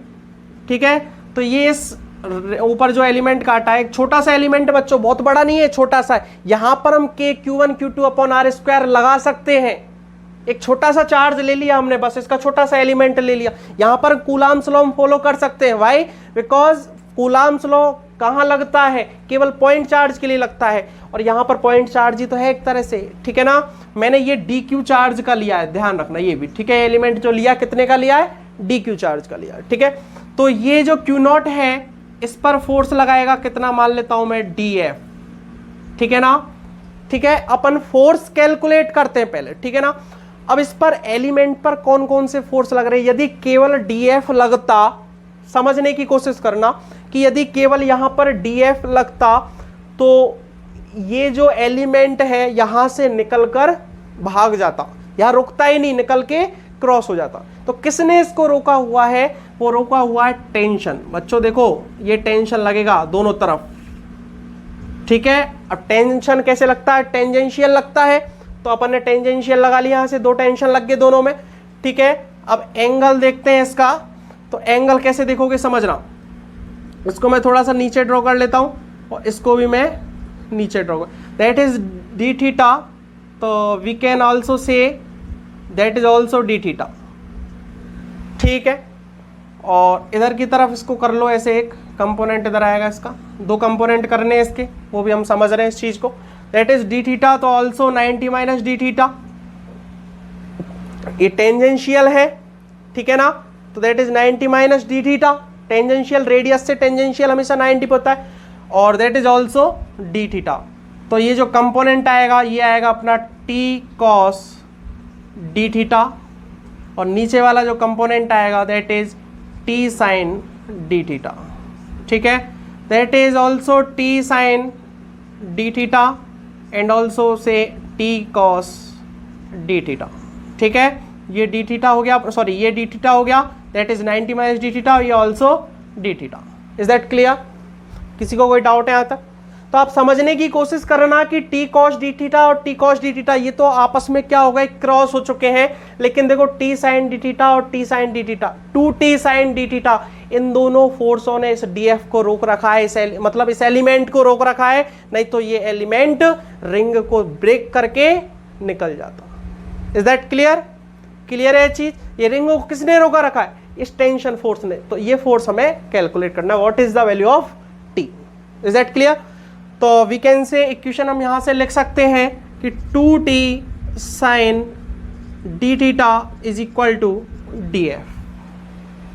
ठीक है, तो ये इस ऊपर जो एलिमेंट काटा है, एक छोटा सा एलिमेंट है बच्चों, बहुत बड़ा नहीं है, छोटा सा है। यहां पर हम के Q1 Q2 upon R square लगा सकते हैं। एक छोटा सा चार्ज ले लिया हमने, बस इसका छोटा सा एलिमेंट ले लिया। यहां पर कूलाम्स लॉ हम फॉलो कर सकते हैं। व्हाई? बिकॉज कूलाम्स लॉ कहां लगता है, केवल पॉइंट चार्ज के लिए लगता है, और यहां पर पॉइंट चार्ज ही तो है एक तरह से, ठीक है ना। मैंने ये डी क्यू चार्ज का लिया है, ध्यान रखना ये भी, ठीक है। एलिमेंट जो लिया कितने का लिया है, डी क्यू चार्ज का लिया है, ठीक है। तो ये जो क्यू नॉट है इस पर फोर्स लगाएगा कितना, मान लेता हूं मैं डी एफ, ठीक है ना, ठीक है। अपन फोर्स कैलकुलेट करते हैं पहले, ठीक है ना। अब इस पर एलिमेंट पर कौन कौन से फोर्स लग रहे हैं, यदि केवल डी एफ लगता, समझने की कोशिश करना कि यदि केवल यहां पर डी एफ लगता तो ये जो एलिमेंट है यहां से निकलकर भाग जाता, यहां रुकता ही नहीं, निकल के क्रॉस हो जाता। तो किसने इसको रोका हुआ है, वो रोका हुआ है टेंशन। बच्चों देखो ये टेंशन लगेगा दोनों तरफ, ठीक है। अब टेंशन कैसे लगता है, टेंजेंशियल लगता है, तो अपन ने टेंजेंशियल लगा लिया, यहां से दो टेंशन लग गए दोनों में, ठीक है। अब एंगल देखते हैं इसका, तो एंगल कैसे देखोगे समझना। इसको मैं थोड़ा सा नीचे ड्रॉ कर लेता हूं और इसको भी मैं नीचे ड्रॉ कर, दैट इज डी थीटा, तो we can also say that is also D theta, ठीक है। और इधर की तरफ इसको कर लो ऐसे, एक कंपोनेंट इधर आएगा इसका, दो कंपोनेंट करने हैं इसके, वो भी हम समझ रहे हैं इस चीज को। दैट इज डी थीटा, तो ऑल्सो 90 माइनस डी थीटा, ये टेंजेंशियल है, ठीक है ना, तो that is 90 minus D theta. Tangential radius से टेंजेंशियल हमेशा 90 होता है, और that is also D theta. तो ये जो कंपोनेंट आएगा ये आएगा अपना टी कॉस डी थीटा, और नीचे वाला जो कंपोनेंट आएगा that is T sine D theta, ठीक है। That is also T sine D theta and also say T cos D theta, ठीक है। ये डी थीटा हो गया, सॉरी ये डी थीटा हो गया, that is 90 minus D theta, ये also D theta. Is that clear? किसी को कोई डाउट है यहाँ तक? तो आप समझने की कोशिश करना कि टी कॉस डी थीटा और टी कॉस डी थीटा ये तो आपस में क्या हो गए, क्रॉस हो चुके हैं। लेकिन देखो टी साइन डी थीटा और T sine D theta, 2t sine D theta, इन दोनों फोर्सों ने इस डीएफ को रोक रखा है, मतलब इस एलिमेंट को रोक रखा है, नहीं तो ये एलिमेंट रिंग को ब्रेक करके निकल जाता। Is that clear? क्लियर है चीज? ये रिंग को किसने रोका रखा है, इस टेंशन फोर्स ने। तो ये फोर्स हमें कैलकुलेट करना है, what is the value of T. Is that clear? तो वी कैन से इक्वेशन हम यहां से लिख सकते हैं कि 2t sine D theta is equal to D F,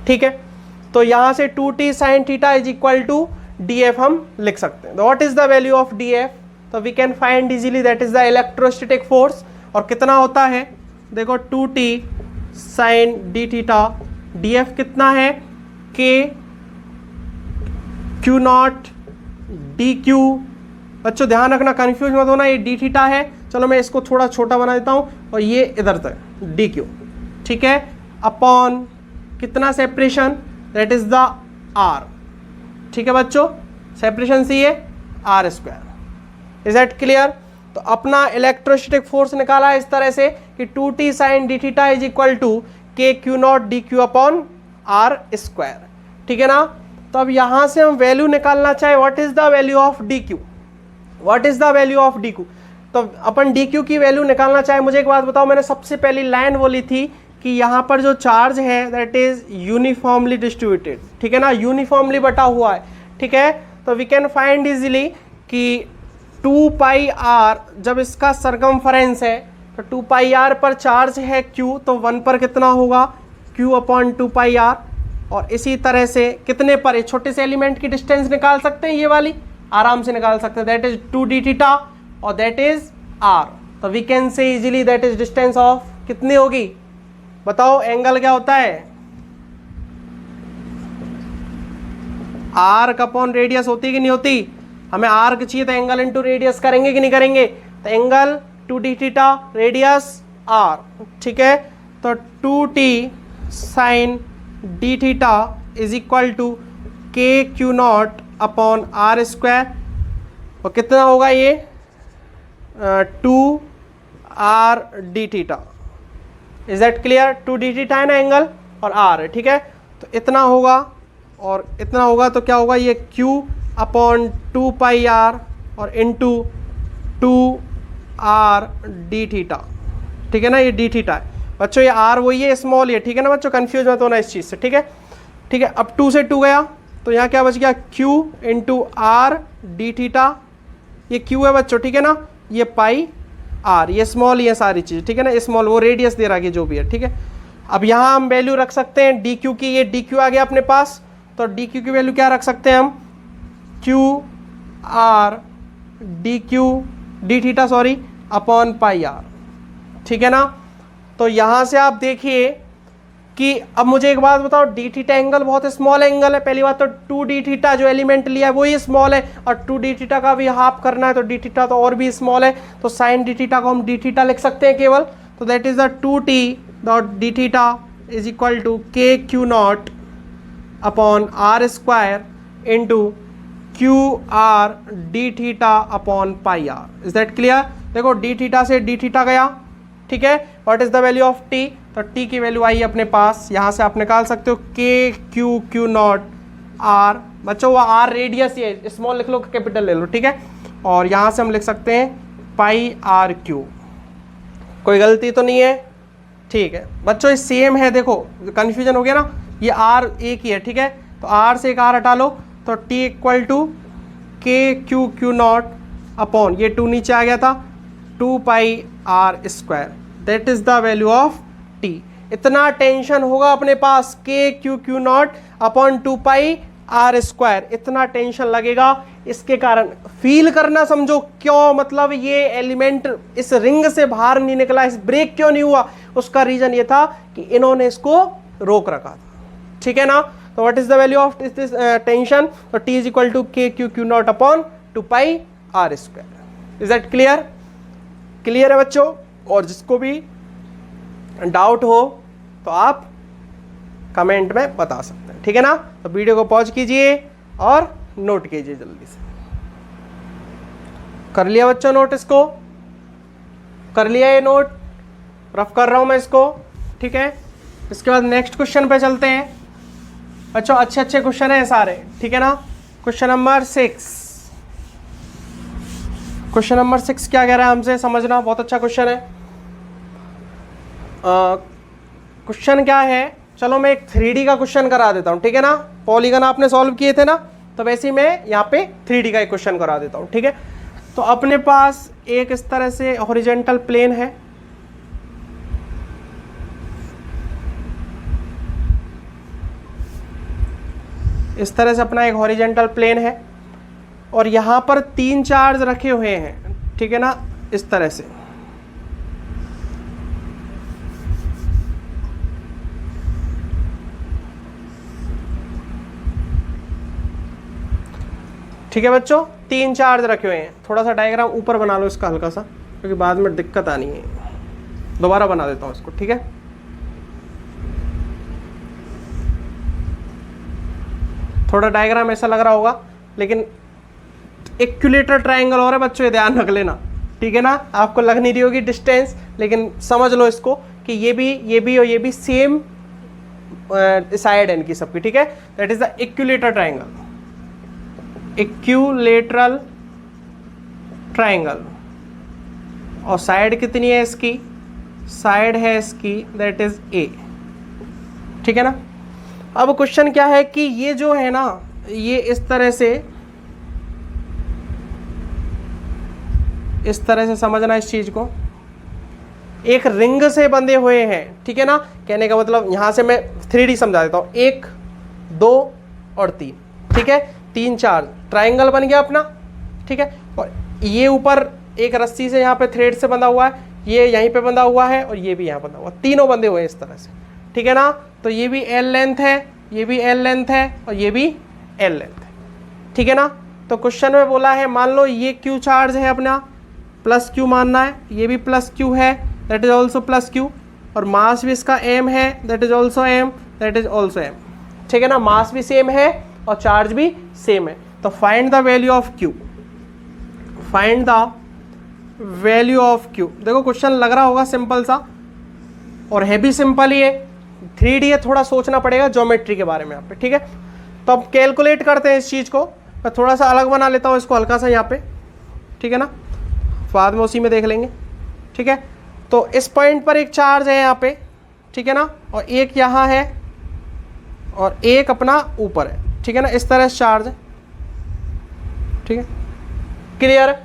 ठीक है। तो यहां से 2t sine theta is equal to D F हम लिख सकते हैं। What is the value of D F? तो we can find easily, that is the electrostatic force. और कितना होता है, देखो 2t sine D theta, D F कितना है, K Q naught D Q. बच्चों ध्यान रखना, कंफ्यूज मत होना, ये डी थीटा है, चलो मैं इसको थोड़ा छोटा बना देता हूं, और ये इधर तक डी क्यू, ठीक है, अपॉन कितना separation, that is the R, ठीक है बच्चों, सेपरेशन सी है R square. Is that clear? तो अपना इलेक्ट्रोस्टैटिक फोर्स निकाला इस तरह से कि 2t sine D theta is equal to K Q naught D Q upon R square, ठीक है ना। तो अब यहां से हम वैल्यू निकालना चाहे, what is the value of D Q, what is the value of D Q. तो अपन डी क्यू की वैल्यू निकालना चाहे, मुझे एक बात बताओ, मैंने सबसे पहली लाइन बोली थी कि यहां पर जो चार्ज है दैट इज यूनिफॉर्मली डिस्ट्रीब्यूटेड, ठीक है ना, यूनिफॉर्मली बटा हुआ है, ठीक है। तो वी कैन फाइंड इजीली कि 2 पाई आर, जब इसका सरकमफरेंस है तो 2 पाई आर पर चार्ज है q, तो 1 पर कितना होगा, q अपॉन 2 पाई आर। और इसी तरह से कितने पर, छोटे से एलिमेंट की डिस्टेंस निकाल सकते हैं, ये वाली आराम से निकाल सकते हैं, दैट इज 2d थीटा और दैट इज r। तो we can say easily that is distance of कितनी होगी, बताओ एंगल क्या होता है, r का अपॉन रेडियस होती कि नहीं होती, हमें आर्क चाहिए तो एंगल इंटू रेडियस करेंगे कि नहीं करेंगे, तो angle 2d theta radius r, ठीक है। तो 2t sine d theta is equal to k q not upon r square, और कितना होगा ये 2r d theta. Is that clear? 2d theta है ना एंगल और r है, ठीक है। तो इतना होगा और इतना होगा, तो क्या होगा ये q अपॉन 2 पाई r और इंटू 2r d थीटा, ठीक है ना। ये d थीटा है बच्चों, ये r वही है, स्मॉल है, ठीक है ना बच्चों, कंफ्यूज मत होना इस चीज़ से, ठीक है। ठीक है, अब 2 से 2 गया तो यहाँ क्या बच गया q into r d theta, ये q है बच्चों, ठीक है ना। ये पाई r, ये स्मॉल ही है सारी चीज़, ठीक है ना। स्मॉल वो रेडियस दे रहा है जो भी है, ठीक है। अब यहाँ हम वैल्यू रख सकते हैं dq की, ये dq आ गया अपने पास, तो dq की वैल्यू क्या रख सकते हैं हम, q r d theta sorry upon pi r, ठीक है ना। तो यहाँ से आप देखिए कि अब मुझे एक बात बताओ, डी थीटा एंगल बहुत स्मॉल एंगल है, पहली बात तो 2d थीटा जो एलिमेंट लिया है वही स्मॉल है, और 2d थीटा का भी हाफ करना है तो d थीटा तो और भी स्मॉल है, तो साइन d थीटा को हम d थीटा लिख सकते हैं केवल, तो that is the 2t dot d theta is equal to k q not upon r square into q r d theta upon pi r। Is that clear? देखो d theta से d theta गया, ठीक है। What is the value of t, तो t की वैल्यू आई अपने पास, यहाँ से आप निकाल सकते हो k q नॉट r, बच्चों वो r रेडियस ये स्मॉल लिख लो कैपिटल ले लो, ठीक है। और यहाँ से हम लिख सकते हैं पाई r q, कोई गलती तो नहीं है, ठीक है बच्चों। ये सेम है, देखो कंफ्यूजन हो गया ना, ये r एक ही है, ठीक है। तो r से एक r हटा लो तो t equal to k q not upon ये 2 नीचे आ गया था 2 pi r square, that is the value of t। इतना टेंशन होगा अपने पास k q not upon 2 pi r square, इतना टेंशन लगेगा, इसके कारण फील करना समझो क्यों, मतलब ये एलिमेंट इस रिंग से बाहर नहीं निकला, इस ब्रेक क्यों नहीं हुआ, उसका रीजन ये था कि इन्होंने इसको रोक रखा था, ठीक है ना। तो what is the value of this tension, तो t is equal to k q not upon 2 pi r square. Is that clear? Clear है बच्चों? और जिसको भी डाउट हो तो आप कमेंट में बता सकते हैं, ठीक है ना। तो वीडियो को पॉज कीजिए और नोट कीजिए जल्दी से। कर लिया बच्चों नोट? इसको कर लिया, ये नोट रफ कर रहा हूं मैं इसको, ठीक है। इसके बाद नेक्स्ट क्वेश्चन पे चलते हैं बच्चों, अच्छे अच्छे क्वेश्चन है सारे, ठीक है ना। क्वेश्चन नंबर 6, क्वेश्चन नंबर 6 क्या कह रहा है हमसे, समझना, बहुत अच्छा क्वेश्चन है। क्वेश्चन क्या है, चलो मैं एक 3D का क्वेश्चन करा देता हूँ, ठीक है ना। पॉलीगन आपने सॉल्व किए थे ना, तो वैसे ही मैं यहाँ पे 3D का एक क्वेश्चन करा देता हूँ, ठीक है। तो अपने पास एक इस तरह से हॉरिजॉन्टल प्लेन है, इस तरह से अपना एक हॉरिजॉन्टल प्लेन है, और यहाँ पर 3 चार्ज रखे हुए हैं, ठीक है ना, इस तरह से। ठीक है बच्चों, 3 चार्ज रखे हुए हैं। थोड़ा सा डायग्राम ऊपर बना लो इसका हल्का सा, क्योंकि बाद में दिक्कत आनी है। दोबारा बना देता हूँ इसको, ठीक है। थोड़ा डायग्राम ऐसा लग रहा होगा, लेकिन इक्विलेटरल ट्रायंगल और है बच्चों, ये ध्यान रख लेना, ठीक है ना। आपको लग नहीं रही होगी डिस्टेंस, लेकिन समझ लो इसको कि ये भी और ये भी सेम साइड है इनकी सबकी, ठीक है। That is the equilateral triangle, equilateral triangle. और साइड कितनी है इसकी, साइड है इसकी दैट इज ए, ठीक है ना। अब क्वेश्चन क्या है कि ये जो है ना, ये इस तरह से समझना इस चीज को, एक रिंग से बंधे हुए हैं, ठीक है ना। कहने का मतलब यहां से मैं 3D समझा देता हूं, 1 2 और 3, ठीक है। 3 चार्ज, ट्रायंगल बन गया अपना, ठीक है। और ये ऊपर एक रस्सी से यहाँ पे थ्रेड से बंधा हुआ है, ये यहीं पे बंधा हुआ है, और ये भी यहाँ बंधा हुआ, तीनों बंधे हुए हैं इस तरह से, ठीक है ना। तो ये भी L लेंथ है, ये भी L लेंथ है, और ये भी L लेंथ है, ठीक है ना। तो क्वेश्चन में बोला है मान लो ये क्यू चार्ज है अपना, प्लस क्यू मानना है, ये भी प्लस क्यू है, that is also plus Q, और मास भी इसका एम है, that is also M, that is also M. ठीक है ना, मास भी सेम है और चार्ज भी सेम है। तो find the value of Q, find the value of Q. देखो क्वेश्चन लग रहा होगा सिंपल सा, और है भी सिंपल ही है, 3D है, थोड़ा सोचना पड़ेगा ज्योमेट्री के बारे में यहाँ पे। ठीक है, तो अब कैलकुलेट करते हैं इस चीज़ को। मैं थोड़ा सा अलग बना लेता हूँ इसको हल्का सा यहाँ पे, ठीक है ना, बाद में उसी में देख लेंगे। ठीक है, तो इस पॉइंट पर एक चार्ज है यहाँ पे, ठीक है ना, और एक यहाँ है और एक अपना ऊपर है। ठीक है ना, इस तरह से चार्ज है। ठीक है, क्लियर है।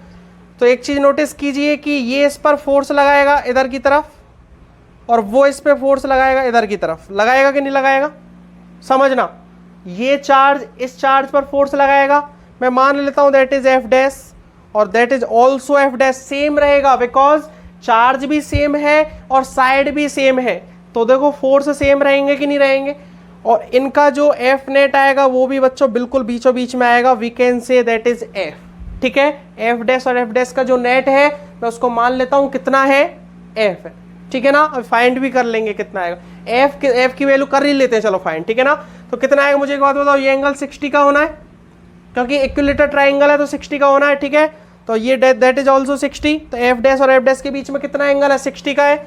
तो एक चीज़ नोटिस कीजिए कि ये इस पर फोर्स लगाएगा इधर की तरफ, और वो इस पे फोर्स लगाएगा इधर की तरफ। लगाएगा कि नहीं लगाएगा, समझना। ये चार्ज इस चार्ज पर फोर्स लगाएगा, मैं मान लेता हूं दैट इज एफ डैश, और that is also F dash, same रहेगा, बिकॉज चार्ज भी सेम है और साइड भी सेम है। तो देखो फोर्स सेम रहेंगे कि नहीं रहेंगे, और इनका जो एफ नेट आएगा वो भी बच्चों बिल्कुल बीचों बीच में आएगा। We can say that is F. ठीक है, एफ डैश और एफ डैश का जो नेट है मैं उसको मान लेता हूं कितना है, एफ है। ठीक है ना, अब फाइंड भी कर लेंगे कितना आएगा, एफ की वैल्यू कर ही लेते हैं, चलो फाइंड। ठीक है ना, तो कितना आएगा मुझे एक बात बताओ, ये एंगल 60 का होना है क्योंकि इक्विलेटरल ट्राइंगल है, तो 60 का होना है। ठीक है, तो ये दैट इज ऑल्सो 60। तो एफ डैश और एफ डैश के बीच में कितना एंगल है, 60 का है।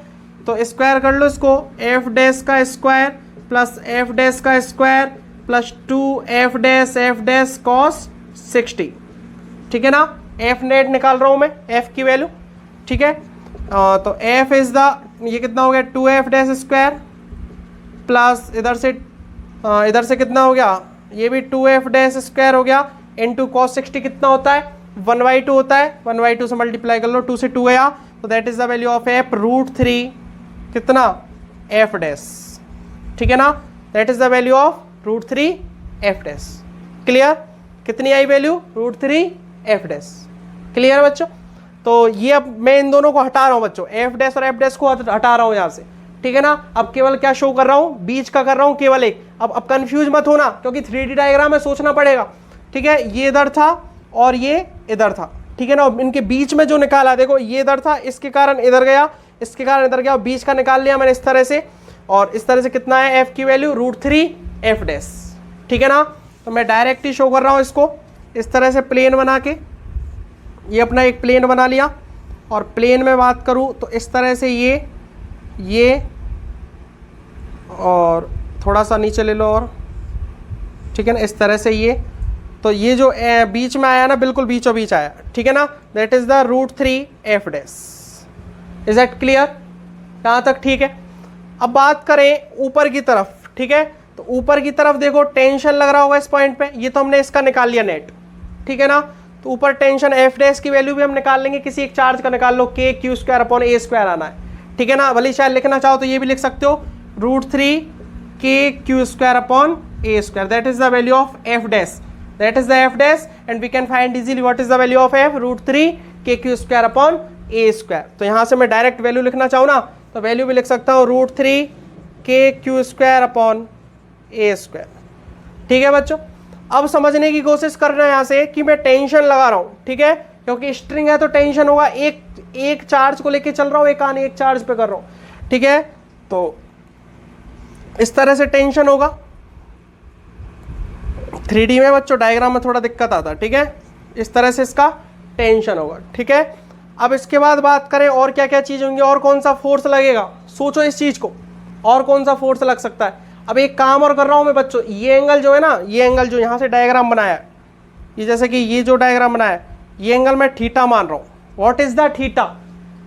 तो स्क्वायर कर लो इसको, एफ डैश का स्क्वायर प्लस एफ डैश का square plus 2 F dash cos 60। ठीक है ना, एफ नेट निकाल रहा हूं मैं, एफ की वैल्यू। ठीक है, तो एफ इज द, ये कितना हो गया, 2 एफ डैश स्क्वायर प्लस इधर से कितना हो गया, ये भी 2 एफ डैश स्क्वायर हो गया, इनटू कॉस 60 कितना होता है, 1/2 होता है। 1/2 से मल्टीप्लाई कर लो, 2 से 2 गया, तो that is the value of F √3 कितना, एफ डैश। ठीक है ना, that is the value of √3 F dash. Clear, कितनी I value, √3 F dash. Clear बच्चों। तो ये अब मैं इन दोनों को हटा रहा हूं बच्चों, एफ डैश और एफ डैश को हटा रहा हूं यहां से। ठीक है ना, अब केवल क्या शो कर रहा हूं, बीच का कर रहा हूं केवल एक। अब कंफ्यूज मत होना क्योंकि 3D डायग्राम में सोचना पड़ेगा। ठीक है, ये इधर था और ये इधर था। ठीक है ना, इनके बीच में जो निकाला, देखो ये इधर था, इसके कारण इधर गया, इसके कारण इधर गया, बीच का निकाल लिया मैंने इस तरह से। और इस तरह से कितना है एफ की वैल्यू, √3 एफ डैश। ठीक है ना, तो मैं डायरेक्ट ही शो कर रहा हूं इसको इस तरह से प्लेन बना के। ये अपना एक प्लेन बना लिया, और प्लेन में बात करूं तो इस तरह से ये और थोड़ा सा नीचे ले लो, और ठीक है ना, इस तरह से ये, तो ये जो बीच में आया ना, बिल्कुल बीचों बीच आया। ठीक है ना, that is the √3 F dash. Is that clear, यहाँ तक ठीक है। अब बात करें ऊपर की तरफ। ठीक है, तो ऊपर की तरफ देखो टेंशन लग रहा होगा इस पॉइंट पे, ये तो हमने इसका निकाल लिया नेट। ठीक है ना, तो ऊपर टेंशन एफ डैश की वैल्यू भी हम निकाल लेंगे, किसी एक चार्ज का निकाल लो, KQ² आना है। ठीक है ना, भले शायद लिखना चाहो तो ये भी लिख सकते हो, √3 KQ² that is the value of F dash, that is the F dash, and we can find easily what is the value of F, √3 KQ²/A²। तो यहां से मैं डायरेक्ट वैल्यू लिखना चाहूँ ना, तो वैल्यू भी लिख सकता हूँ √3 KQ²/A²। ठीक है बच्चों, अब समझने की कोशिश करना यहां से कि मैं टेंशन लगा रहा हूं। ठीक है, क्योंकि स्ट्रिंग है तो टेंशन होगा, एक चार्ज को लेके चल रहा हूं, एक चार्ज पे कर रहा हूं। ठीक है, तो इस तरह से टेंशन होगा। 3D में बच्चों डायग्राम में थोड़ा दिक्कत आता है। ठीक है, इस तरह से इसका टेंशन होगा। ठीक है, अब इसके बाद बात करें और क्या क्या चीज होंगी, और कौन सा फोर्स लगेगा, सोचो इस चीज को, और कौन सा फोर्स लग सकता है। अब एक काम और कर रहा हूं मैं बच्चों, ये एंगल जो है ना, ये एंगल जो यहां से डायग्राम बनाया है, ये जैसे कि ये जो डायग्राम बनाया है, ये एंगल मैं थीटा मान रहा हूं। What is the theta,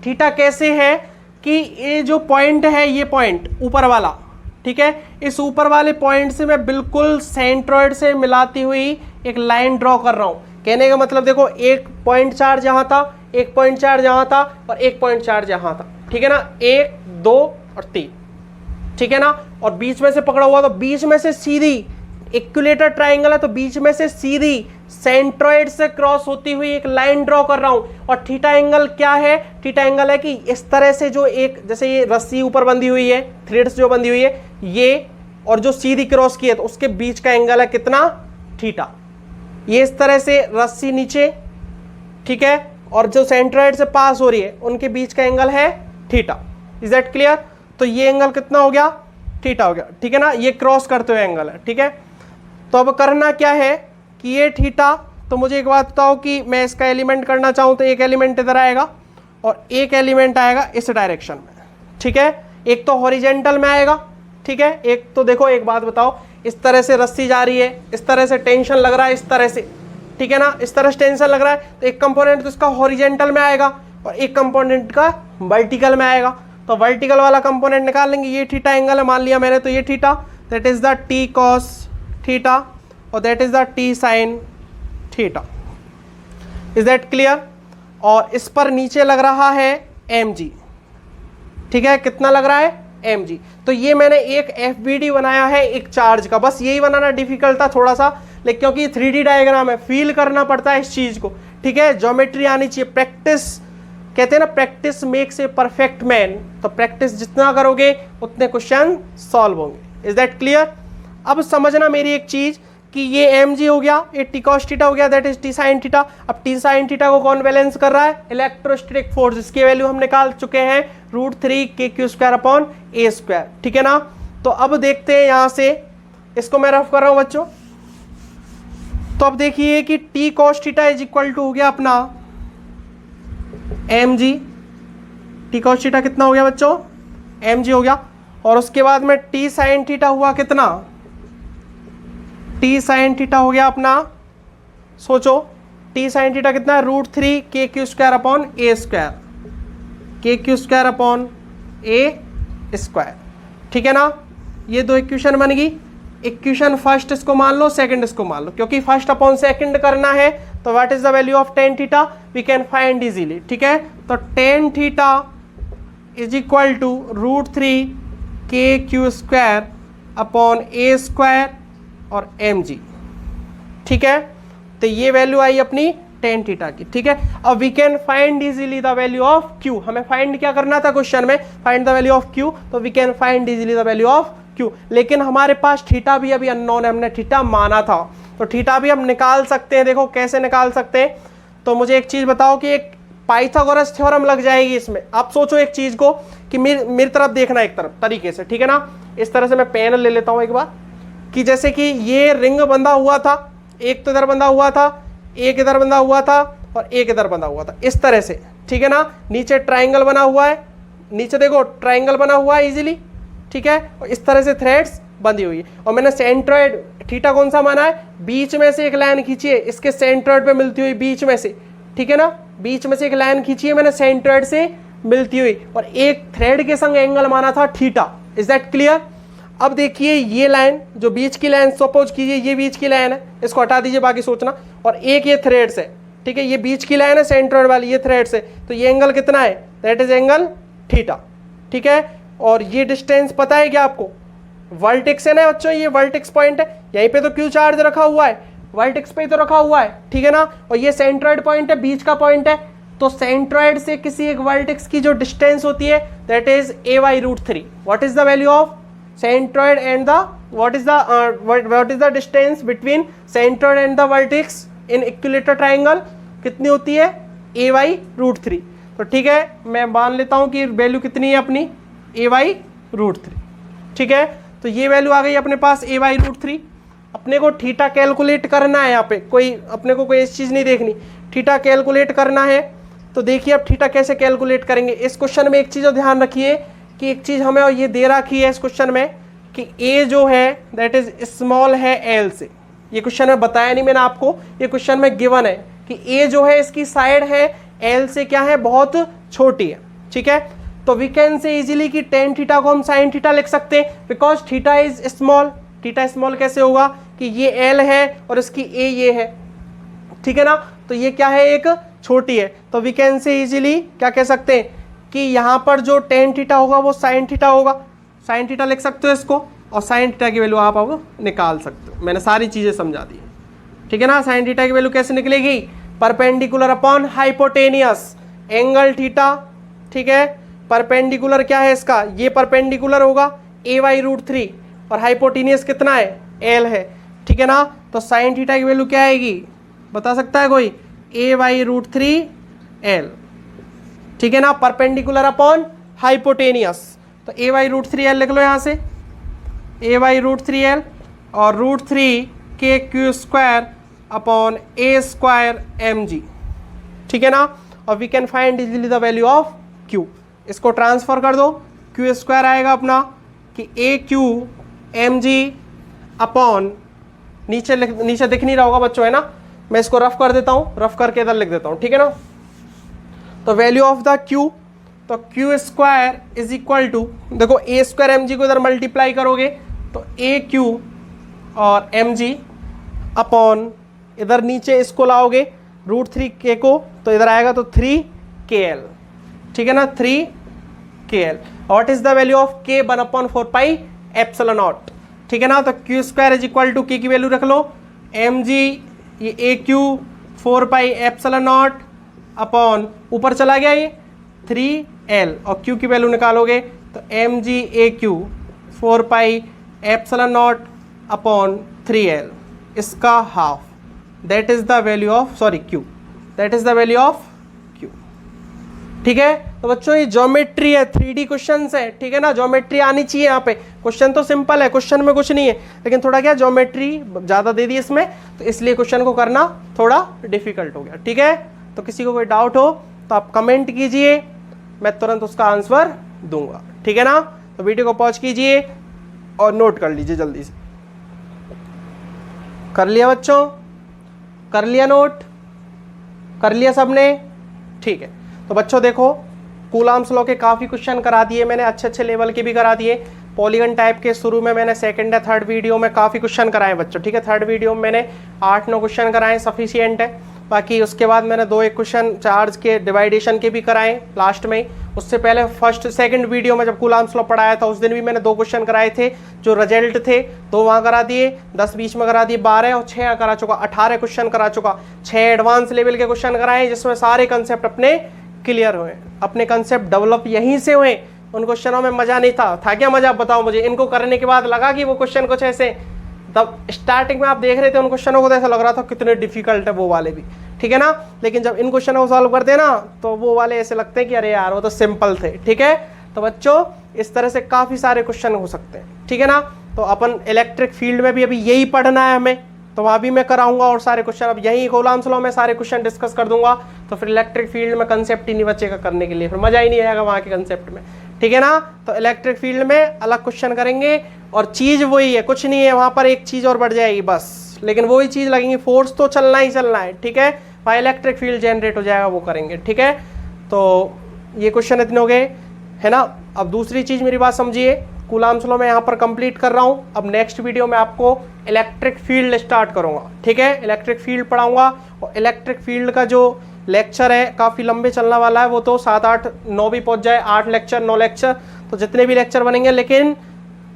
theta कैसे है कि ये जो पॉइंट है, ये पॉइंट ऊपर वाला, ठीक है, इस ऊपर वाले पॉइंट से मैं बिल्कुल सेंट्रॉइड से मिलाती हुई एक लाइन ड्रॉ कर रहा हूं। कहने का मतलब देखो, एक पॉइंट चार्ज यहां था, एक पॉइंट चार्ज यहां था, और एक पॉइंट चार्ज यहां था। ठीक है ना, 1 2 और 3। ठीक है ना, और बीच में से पकड़ा हुआ, तो बीच में से सीधी, इक्विलेटर ट्राइंगल है तो बीच में से सीधी सेंट्रॉइड से क्रॉस होती हुई एक लाइन ड्रॉ कर रहा हूं। और थीटा एंगल क्या है, थीटा एंगल है कि इस तरह से जो एक, जैसे ये रस्सी ऊपर बंधी हुई है, थ्रेड्स जो बंधी हुई है ये, और जो सीधी क्रॉस की है, तो उसके बीच का एंगल है कितना, थीटा। ये इस तरह से रस्सी नीचे, ठीक है, और जो सेंट्रोइड से पास हो रही है उनके बीच का एंगल है थीटा। Is that clear? तो ये एंगल कितना हो गया? थीटा हो गया, ठीक है ना, ये क्रॉस करते हुए एंगल है, ठीक है। तो अब करना क्या है कि ये थीटा, तो मुझे एक बात बताओ कि मैं इसका एलिमेंट करना चाहूँ तो एक एलिमेंट इधर आएगा और एक एलिमेंट आएगा इस डायरेक्शन में, ठीक है। एक तो हॉरिजेंटल में आएगा, ठीक है, एक तो देखो एक बात बताओ, इस तरह से रस्सी जा रही है, इस तरह से टेंशन लग रहा है, इस तरह से, ठीक है ना, इस तरह से टेंशन लग रहा है, तो एक कंपोनेंट तो इसका हॉरिजेंटल में आएगा और एक कंपोनेंट का वर्टिकल में आएगा। तो वर्टिकल वाला कंपोनेंट निकाल लेंगे, ये थीटा एंगल है मान लिया मैंने, तो ये theta, that is the T cos theta और that is the T sine theta. Is that clear? और इस पर नीचे लग रहा है mg, ठीक है, कितना लग रहा है? mg। तो ये मैंने एक FBD बनाया है एक चार्ज का, बस यही बनाना डिफिकल्ट था थोड़ा सा, लेकिन क्योंकि 3D डायग्राम है, फील करना पड़ता है इस चीज को, ठीक है, ज्योमेट्री आनी चाहिए, प्रैक्टिस, कहते हैं ना practice makes a perfect man, तो प्रैक्टिस जितना करोगे उतने क्वेश्चन सॉल्व होंगे। Is that clear? अब समझना मेरी एक चीज कि ये mg हो गया, ये टी कॉस थीटा हो गया, that is T sine theta. अब टी साइन थीटा को कौन बैलेंस कर रहा है? इलेक्ट्रोस्टैटिक फोर्स, इसकी वैल्यू हम निकाल चुके हैं √3 kq²/a², ठीक है ना। तो अब देखते हैं यहां से, इसको मैं रफ कर रहा हूं बच्चों। तो अब देखिए कि T cos theta is equal to हो गया अपना mg, टी कॉस थीटा कितना हो गया बच्चों? mg हो गया, और उसके बाद में टी साइन थीटा हुआ कितना? टी साइन थीटा हो गया अपना, सोचो टी साइन थीटा कितना है? √3 kq²/a², kq²/a², ठीक है ना। ये दो इक्वेशन बन गई, इक्वेशन फर्स्ट इसको मान लो, सेकंड इसको मान लो, क्योंकि फर्स्ट अपॉन सेकंड करना है, तो what is the value of tan theta? We can find easily, ठीक है। तो tan theta is equal to √3 kq²/a² और mg, ठीक है। तो ये वैल्यू आई अपनी tan थीटा की, ठीक है। अब we can find easily the value of q, हमें फाइंड क्या करना था क्वेश्चन में? Find the value of q, तो we can find easily the value of q। लेकिन हमारे पास थीटा भी अभी अननोन है, हमने थीटा माना था, तो थीटा भी हम निकाल सकते हैं। देखो कैसे निकाल सकते हैं, तो मुझे एक चीज बताओ कि एक पाइथागोरस थ्योरम लग जाएगी इसमें। आप सोचो एक चीज को कि मेरी तरफ देखना एक तरफ तरीके से, ठीक है ना। इस तरह से मैं पेन ले लेता हूं एक बार, कि जैसे कि ये रिंग बंधा हुआ था, एक तो इधर बंधा हुआ था, एक इधर बंधा हुआ था और एक इधर बंधा हुआ था, इस तरह से, ठीक है ना। नीचे ट्राइंगल बना हुआ है, नीचे देखो ट्राइंगल बना हुआ है इजीली, ठीक है, और इस तरह से थ्रेड्स बंधी हुई है। और मैंने सेंट्रोइड थीटा कौन सा माना है? बीच में से एक लाइन खींची है, इसके सेंट्रोइड पे मिलती हुई बीच में से, ठीक है ना, बीच में से एक लाइन खींची है मैंने सेंट्रोइड से मिलती हुई, और एक थ्रेड के संग एंगल माना था थीटा। Is that clear? अब देखिए ये लाइन, जो बीच की लाइन, सपोज कीजिए ये बीच की लाइन है, इसको हटा दीजिए बाकी सोचना, और एक ये थ्रेड से, ठीक है, ये बीच की लाइन है सेंट्रोइड वाली, ये थ्रेड से, तो ये एंगल कितना है? दैट इज एंगल थीटा, ठीक है। और ये डिस्टेंस पता है क्या आपको? वर्टेक्स है ना बच्चों, ये वर्टेक्स पॉइंट है, यहीं पे तो क्यू चार्ज रखा हुआ है, वर्टेक्स पे ही तो रखा हुआ है, ठीक है ना। और ये सेंट्रोइड पॉइंट है, बीच का पॉइंट है, तो सेंट्रोइड से किसी एक वर्टेक्स की जो डिस्टेंस होती है that is a/√3। What is the value of centroid and the what is the distance between centroid and the vertex in equilateral triangle? कितनी होती है? a/√3। तो ठीक है, मैं मान लेता हूं कि वैल्यू कितनी है अपनी? a/√3, ठीक है। तो ये वैल्यू आ गई अपने पास a/√3। अपने को थीटा कैलकुलेट करना है, यहाँ पे कोई अपने को कोई ऐसी चीज नहीं देखनी, थीटा कैलकुलेट करना है। तो देखिए अब थीटा कैसे कैलकुलेट करेंगे। इस क्वेश्चन में एक चीज ध्यान रखिए कि एक चीज हमें ये दे रखी है इस क्वेश्चन में कि a जो है दैट इज स्मॉल है l से। ये क्वेश्चन में बताया नहीं मैंने आपको, ये क्वेश्चन में गिवन है कि a जो है इसकी साइड है l से क्या है, बहुत छोटी है, ठीक है। तो वी कैन से इजीली कि tan थीटा को हम sin थीटा लिख सकते हैं because theta is small. Theta small कैसे होगा कि ये l है और इसकी a ये है, ठीक है ना। तो ये क्या है, एक छोटी है। तो वी कैन से इजीली क्या कह सकते हैं कि यहाँ पर जो tan थीटा होगा वो sin थीटा होगा। sin थीटा लिख सकते हो इसको, और sin थीटा की वैल्यू आप अब निकाल सकते हो। मैंने सारी चीज़ें समझा दी, ठीक है ना। sin थीटा की वैल्यू कैसे निकलेगी? Perpendicular upon hypotenuse angle theta, ठीक है। परपेंडिकुलर क्या है इसका, ये परपेंडिकुलर होगा a/√3 और हाइपोटेनियस कितना है, l है, ठीक है ना। तो sin थीटा की वैल्यू क्या आएगी, बता सकता है कोई? a/√3l, ठीक है ना, परपेंडिकुलर अपॉन हाइपोटेनियस। तो a/√3l लिख लो यहाँ से, a/√3l और √3k² अपॉन a² mg, ठीक है ना। और we can find easily the value of q। इसको ट्रांसफर कर दो, q² आएगा अपना कि a/q mg अपॉन, नीचे दिख नहीं रहा होगा बच्चों, है ना, मैं इसको रफ कर देता हूँ, रफ करके इधर लिख देता हूँ, ठीक है ना। तो वैल्यू ऑफ द q, तो q² इज इक्वल टू, देखो a² mg को इधर मल्टीप्लाई करोगे तो a/q और mg अपॉन, इधर नीचे इसको लाओगे √3k को, तो इधर आएगा तो 3kl, ठीक है ना, 3kl। What is the value of k? 1/4πε0, ठीक है ना। तो q² is equal to k की वैल्यू रख लो, mg ये a/q 4πε0 अपॉन, ऊपर चला गया ये 3l, और q की वैल्यू निकालोगे तो mg a/q 4πε0 अपॉन 3l, इसका half, that is the value of, sorry q, that is the value of q, ठीक है। तो बच्चों ये ज्योमेट्री है, 3D क्वेश्चन है, ठीक है ना, ज्योमेट्री आनी चाहिए यहाँ पे। क्वेश्चन तो सिंपल है, क्वेश्चन में कुछ नहीं है, लेकिन थोड़ा क्या ज्योमेट्री ज्यादा दे दी इसमें, तो इसलिए क्वेश्चन को करना थोड़ा डिफिकल्ट हो गया, ठीक है। तो किसी को कोई डाउट हो तो आप कमेंट कीजिए, मैं तुरंत उसका आंसर दूंगा, ठीक है ना। तो वीडियो को पॉज कीजिए और नोट कर लीजिए जल्दी से। कर लिया बच्चों? कर लिया नोट? कर लिया सबने? ठीक है। तो बच्चों देखो, कूलाम्स लॉ के काफ़ी क्वेश्चन करा दिए मैंने, अच्छे लेवल के भी करा दिए। पॉलीगन टाइप के शुरू में मैंने सेकंड या थर्ड वीडियो में काफ़ी क्वेश्चन कराए बच्चों, ठीक है। थर्ड वीडियो में मैंने 8-9 क्वेश्चन कराए, सफिशिएंट है। बाकी उसके बाद मैंने 2-1 क्वेश्चन चार्ज के डिवाइडेशन के भी कराए लास्ट में। उससे पहले फर्स्ट सेकंड वीडियो में जब कूलाम्स लॉ पढ़ाया था उस दिन भी मैंने 2 क्वेश्चन कराए थे, जो रिजल्ट थे 2 वहाँ करा दिए, 10 बीच में करा दिए, 12 और 6 करा चुका, 18 क्वेश्चन करा चुका। 6 एडवांस लेवल के क्वेश्चन कराए जिसमें सारे कंसेप्ट अपने क्लियर हुए, अपने कंसेप्ट डेवलप यहीं से हुए। उन क्वेश्चनों में मजा नहीं था क्या मजा? आप बताओ मुझे। इनको करने के बाद लगा कि वो क्वेश्चन कुछ ऐसे, तब स्टार्टिंग में आप देख रहे थे उन क्वेश्चनों को तो ऐसा लग रहा था कितने डिफिकल्ट है वो वाले भी, ठीक है ना। लेकिन जब इन क्वेश्चनों को सॉल्व करते हैं ना तो वो वाले ऐसे लगते हैं कि अरे यार वो तो सिंपल थे, ठीक है। तो बच्चों इस तरह से काफी सारे क्वेश्चन हो सकते हैं, ठीक है ना। तो अपन इलेक्ट्रिक फील्ड में भी अभी यही पढ़ना है हमें, तो वहाँ भी मैं कराऊंगा और सारे क्वेश्चन अब यही कूलाम्स लॉ में सारे क्वेश्चन डिस्कस कर दूंगा। तो फिर इलेक्ट्रिक फील्ड में कंसेप्ट ही नहीं बचेगा करने के लिए, फिर मजा ही नहीं आएगा वहाँ के कंसेप्ट में, ठीक है ना। तो इलेक्ट्रिक फील्ड में अलग क्वेश्चन करेंगे और चीज वही है, कुछ नहीं है वहाँ पर, एक चीज और बढ़ जाएगी बस, लेकिन वही चीज लगेंगी, फोर्स तो चलना ही चलना है, ठीक है। वहाँ इलेक्ट्रिक फील्ड जनरेट हो जाएगा, वो करेंगे, ठीक है। तो ये क्वेश्चन इतने हो गए, है ना। अब दूसरी चीज मेरी बात समझिए, कूलाम्स लॉ मैं यहाँ पर कंप्लीट कर रहा हूँ। अब नेक्स्ट वीडियो में आपको इलेक्ट्रिक फील्ड स्टार्ट करूँगा, ठीक है। इलेक्ट्रिक फील्ड पढ़ाऊंगा और इलेक्ट्रिक फील्ड का जो लेक्चर है काफ़ी लंबे चलने वाला है, वो तो 7, 8, 9 भी पहुँच जाए, 8 लेक्चर 9 लेक्चर, तो जितने भी लेक्चर बनेंगे। लेकिन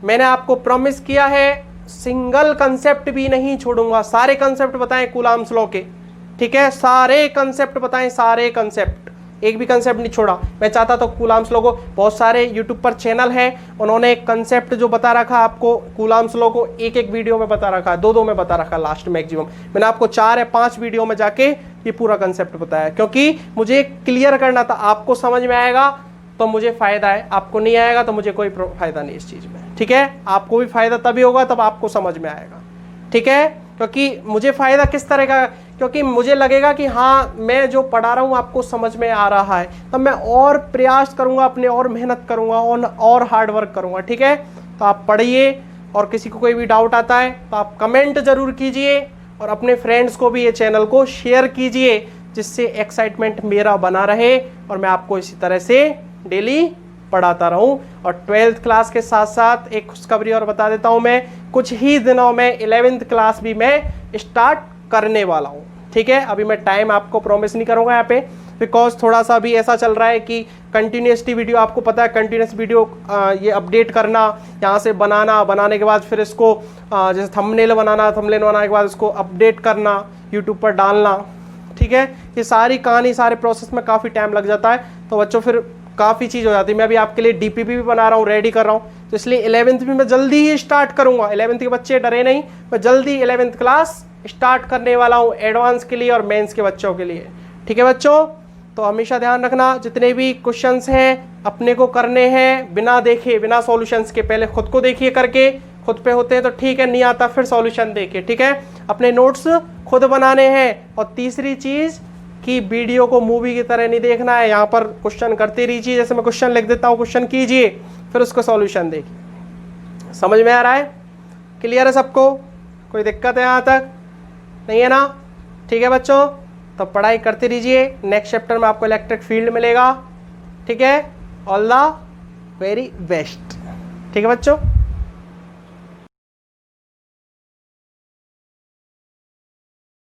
मैंने आपको प्रॉमिस किया है सिंगल कंसेप्ट भी नहीं छोड़ूंगा, सारे कंसेप्ट बताएं कूलाम्स लॉ के, ठीक है। सारे कंसेप्ट बताएं, सारे कंसेप्ट, एक भी कंसेप्ट नहीं छोड़ा। मैं चाहता तो कूलाम्स लॉ को, बहुत सारे यूट्यूब पर चैनल हैं, उन्होंने एक कंसेप्ट जो बता रखा आपको कूलाम्स लॉ को एक वीडियो में बता रखा, 2 में बता रखा लास्ट मैक्सिमम। मैंने आपको 4 या 5 वीडियो में जाके ये पूरा कंसेप्ट बताया, क्योंकि मुझे क्लियर करना था। आपको समझ में आएगा तो मुझे फायदा है, आपको नहीं आएगा तो मुझे कोई फायदा नहीं इस चीज में, ठीक है। आपको भी फायदा तभी होगा तब आपको समझ में आएगा, ठीक है। क्योंकि मुझे फायदा किस तरह का, क्योंकि मुझे लगेगा कि हाँ मैं जो पढ़ा रहा हूँ आपको समझ में आ रहा है, तब मैं और प्रयास करूँगा अपने, और मेहनत करूँगा और हार्ड वर्क करूँगा, ठीक है। तो आप पढ़िए, और किसी को कोई भी डाउट आता है तो आप कमेंट जरूर कीजिए, और अपने फ्रेंड्स को भी ये चैनल को शेयर कीजिए, जिससे एक्साइटमेंट मेरा बना रहे और मैं आपको इसी तरह से डेली पढ़ाता रहूं। और 12th क्लास के साथ साथ एक खुशखबरी और बता देता हूं, मैं कुछ ही दिनों में 11th क्लास भी मैं स्टार्ट करने वाला हूं, ठीक है। अभी मैं टाइम आपको प्रॉमिस नहीं करूंगा यहाँ पे, बिकॉज थोड़ा सा अभी ऐसा चल रहा है कि कंटिन्यूसली वीडियो, आपको पता है कंटिन्यूस वीडियो ये अपडेट करना, यहाँ से बनाने के बाद फिर इसको जैसे थंबनेल बनाने के बाद इसको अपडेट करना, यूट्यूब पर डालना, ठीक है। ये सारी कहानी, सारे प्रोसेस में काफ़ी टाइम लग जाता है, तो बच्चों फिर काफ़ी चीज़ हो जाती है। मैं अभी आपके लिए DPP भी बना रहा हूँ, रेडी कर रहा हूँ, तो इसलिए 11th भी मैं जल्दी ही स्टार्ट करूंगा। 11th के बच्चे डरे नहीं, मैं जल्दी 11th क्लास स्टार्ट करने वाला हूं एडवांस के लिए और मेंस के बच्चों के लिए। ठीक है बच्चों, तो हमेशा ध्यान रखना जितने भी क्वेश्चंस हैं अपने को करने हैं बिना देखे, बिना सॉल्यूशंस के। पहले खुद को देखिए करके, खुद पे होते हैं तो ठीक है, नहीं आता फिर सॉल्यूशन देखिए। ठीक है, अपने नोट्स खुद बनाने हैं। और तीसरी चीज कि वीडियो को मूवी की तरह नहीं देखना है, यहाँ पर क्वेश्चन करते रहिए। जैसे मैं क्वेश्चन लिख देता हूँ, क्वेश्चन कीजिए, फिर उसको सॉल्यूशन देखिए। समझ में आ रहा है? क्लियर है सबको? कोई दिक्कत है यहाँ तक? नहीं है ना? ठीक है बच्चों, तो पढ़ाई करते रहिए। नेक्स्ट चैप्टर में आपको इलेक्ट्रिक फील्ड मिलेगा। ठीक है, ऑल द वेरी बेस्ट। ठीक है बच्चों।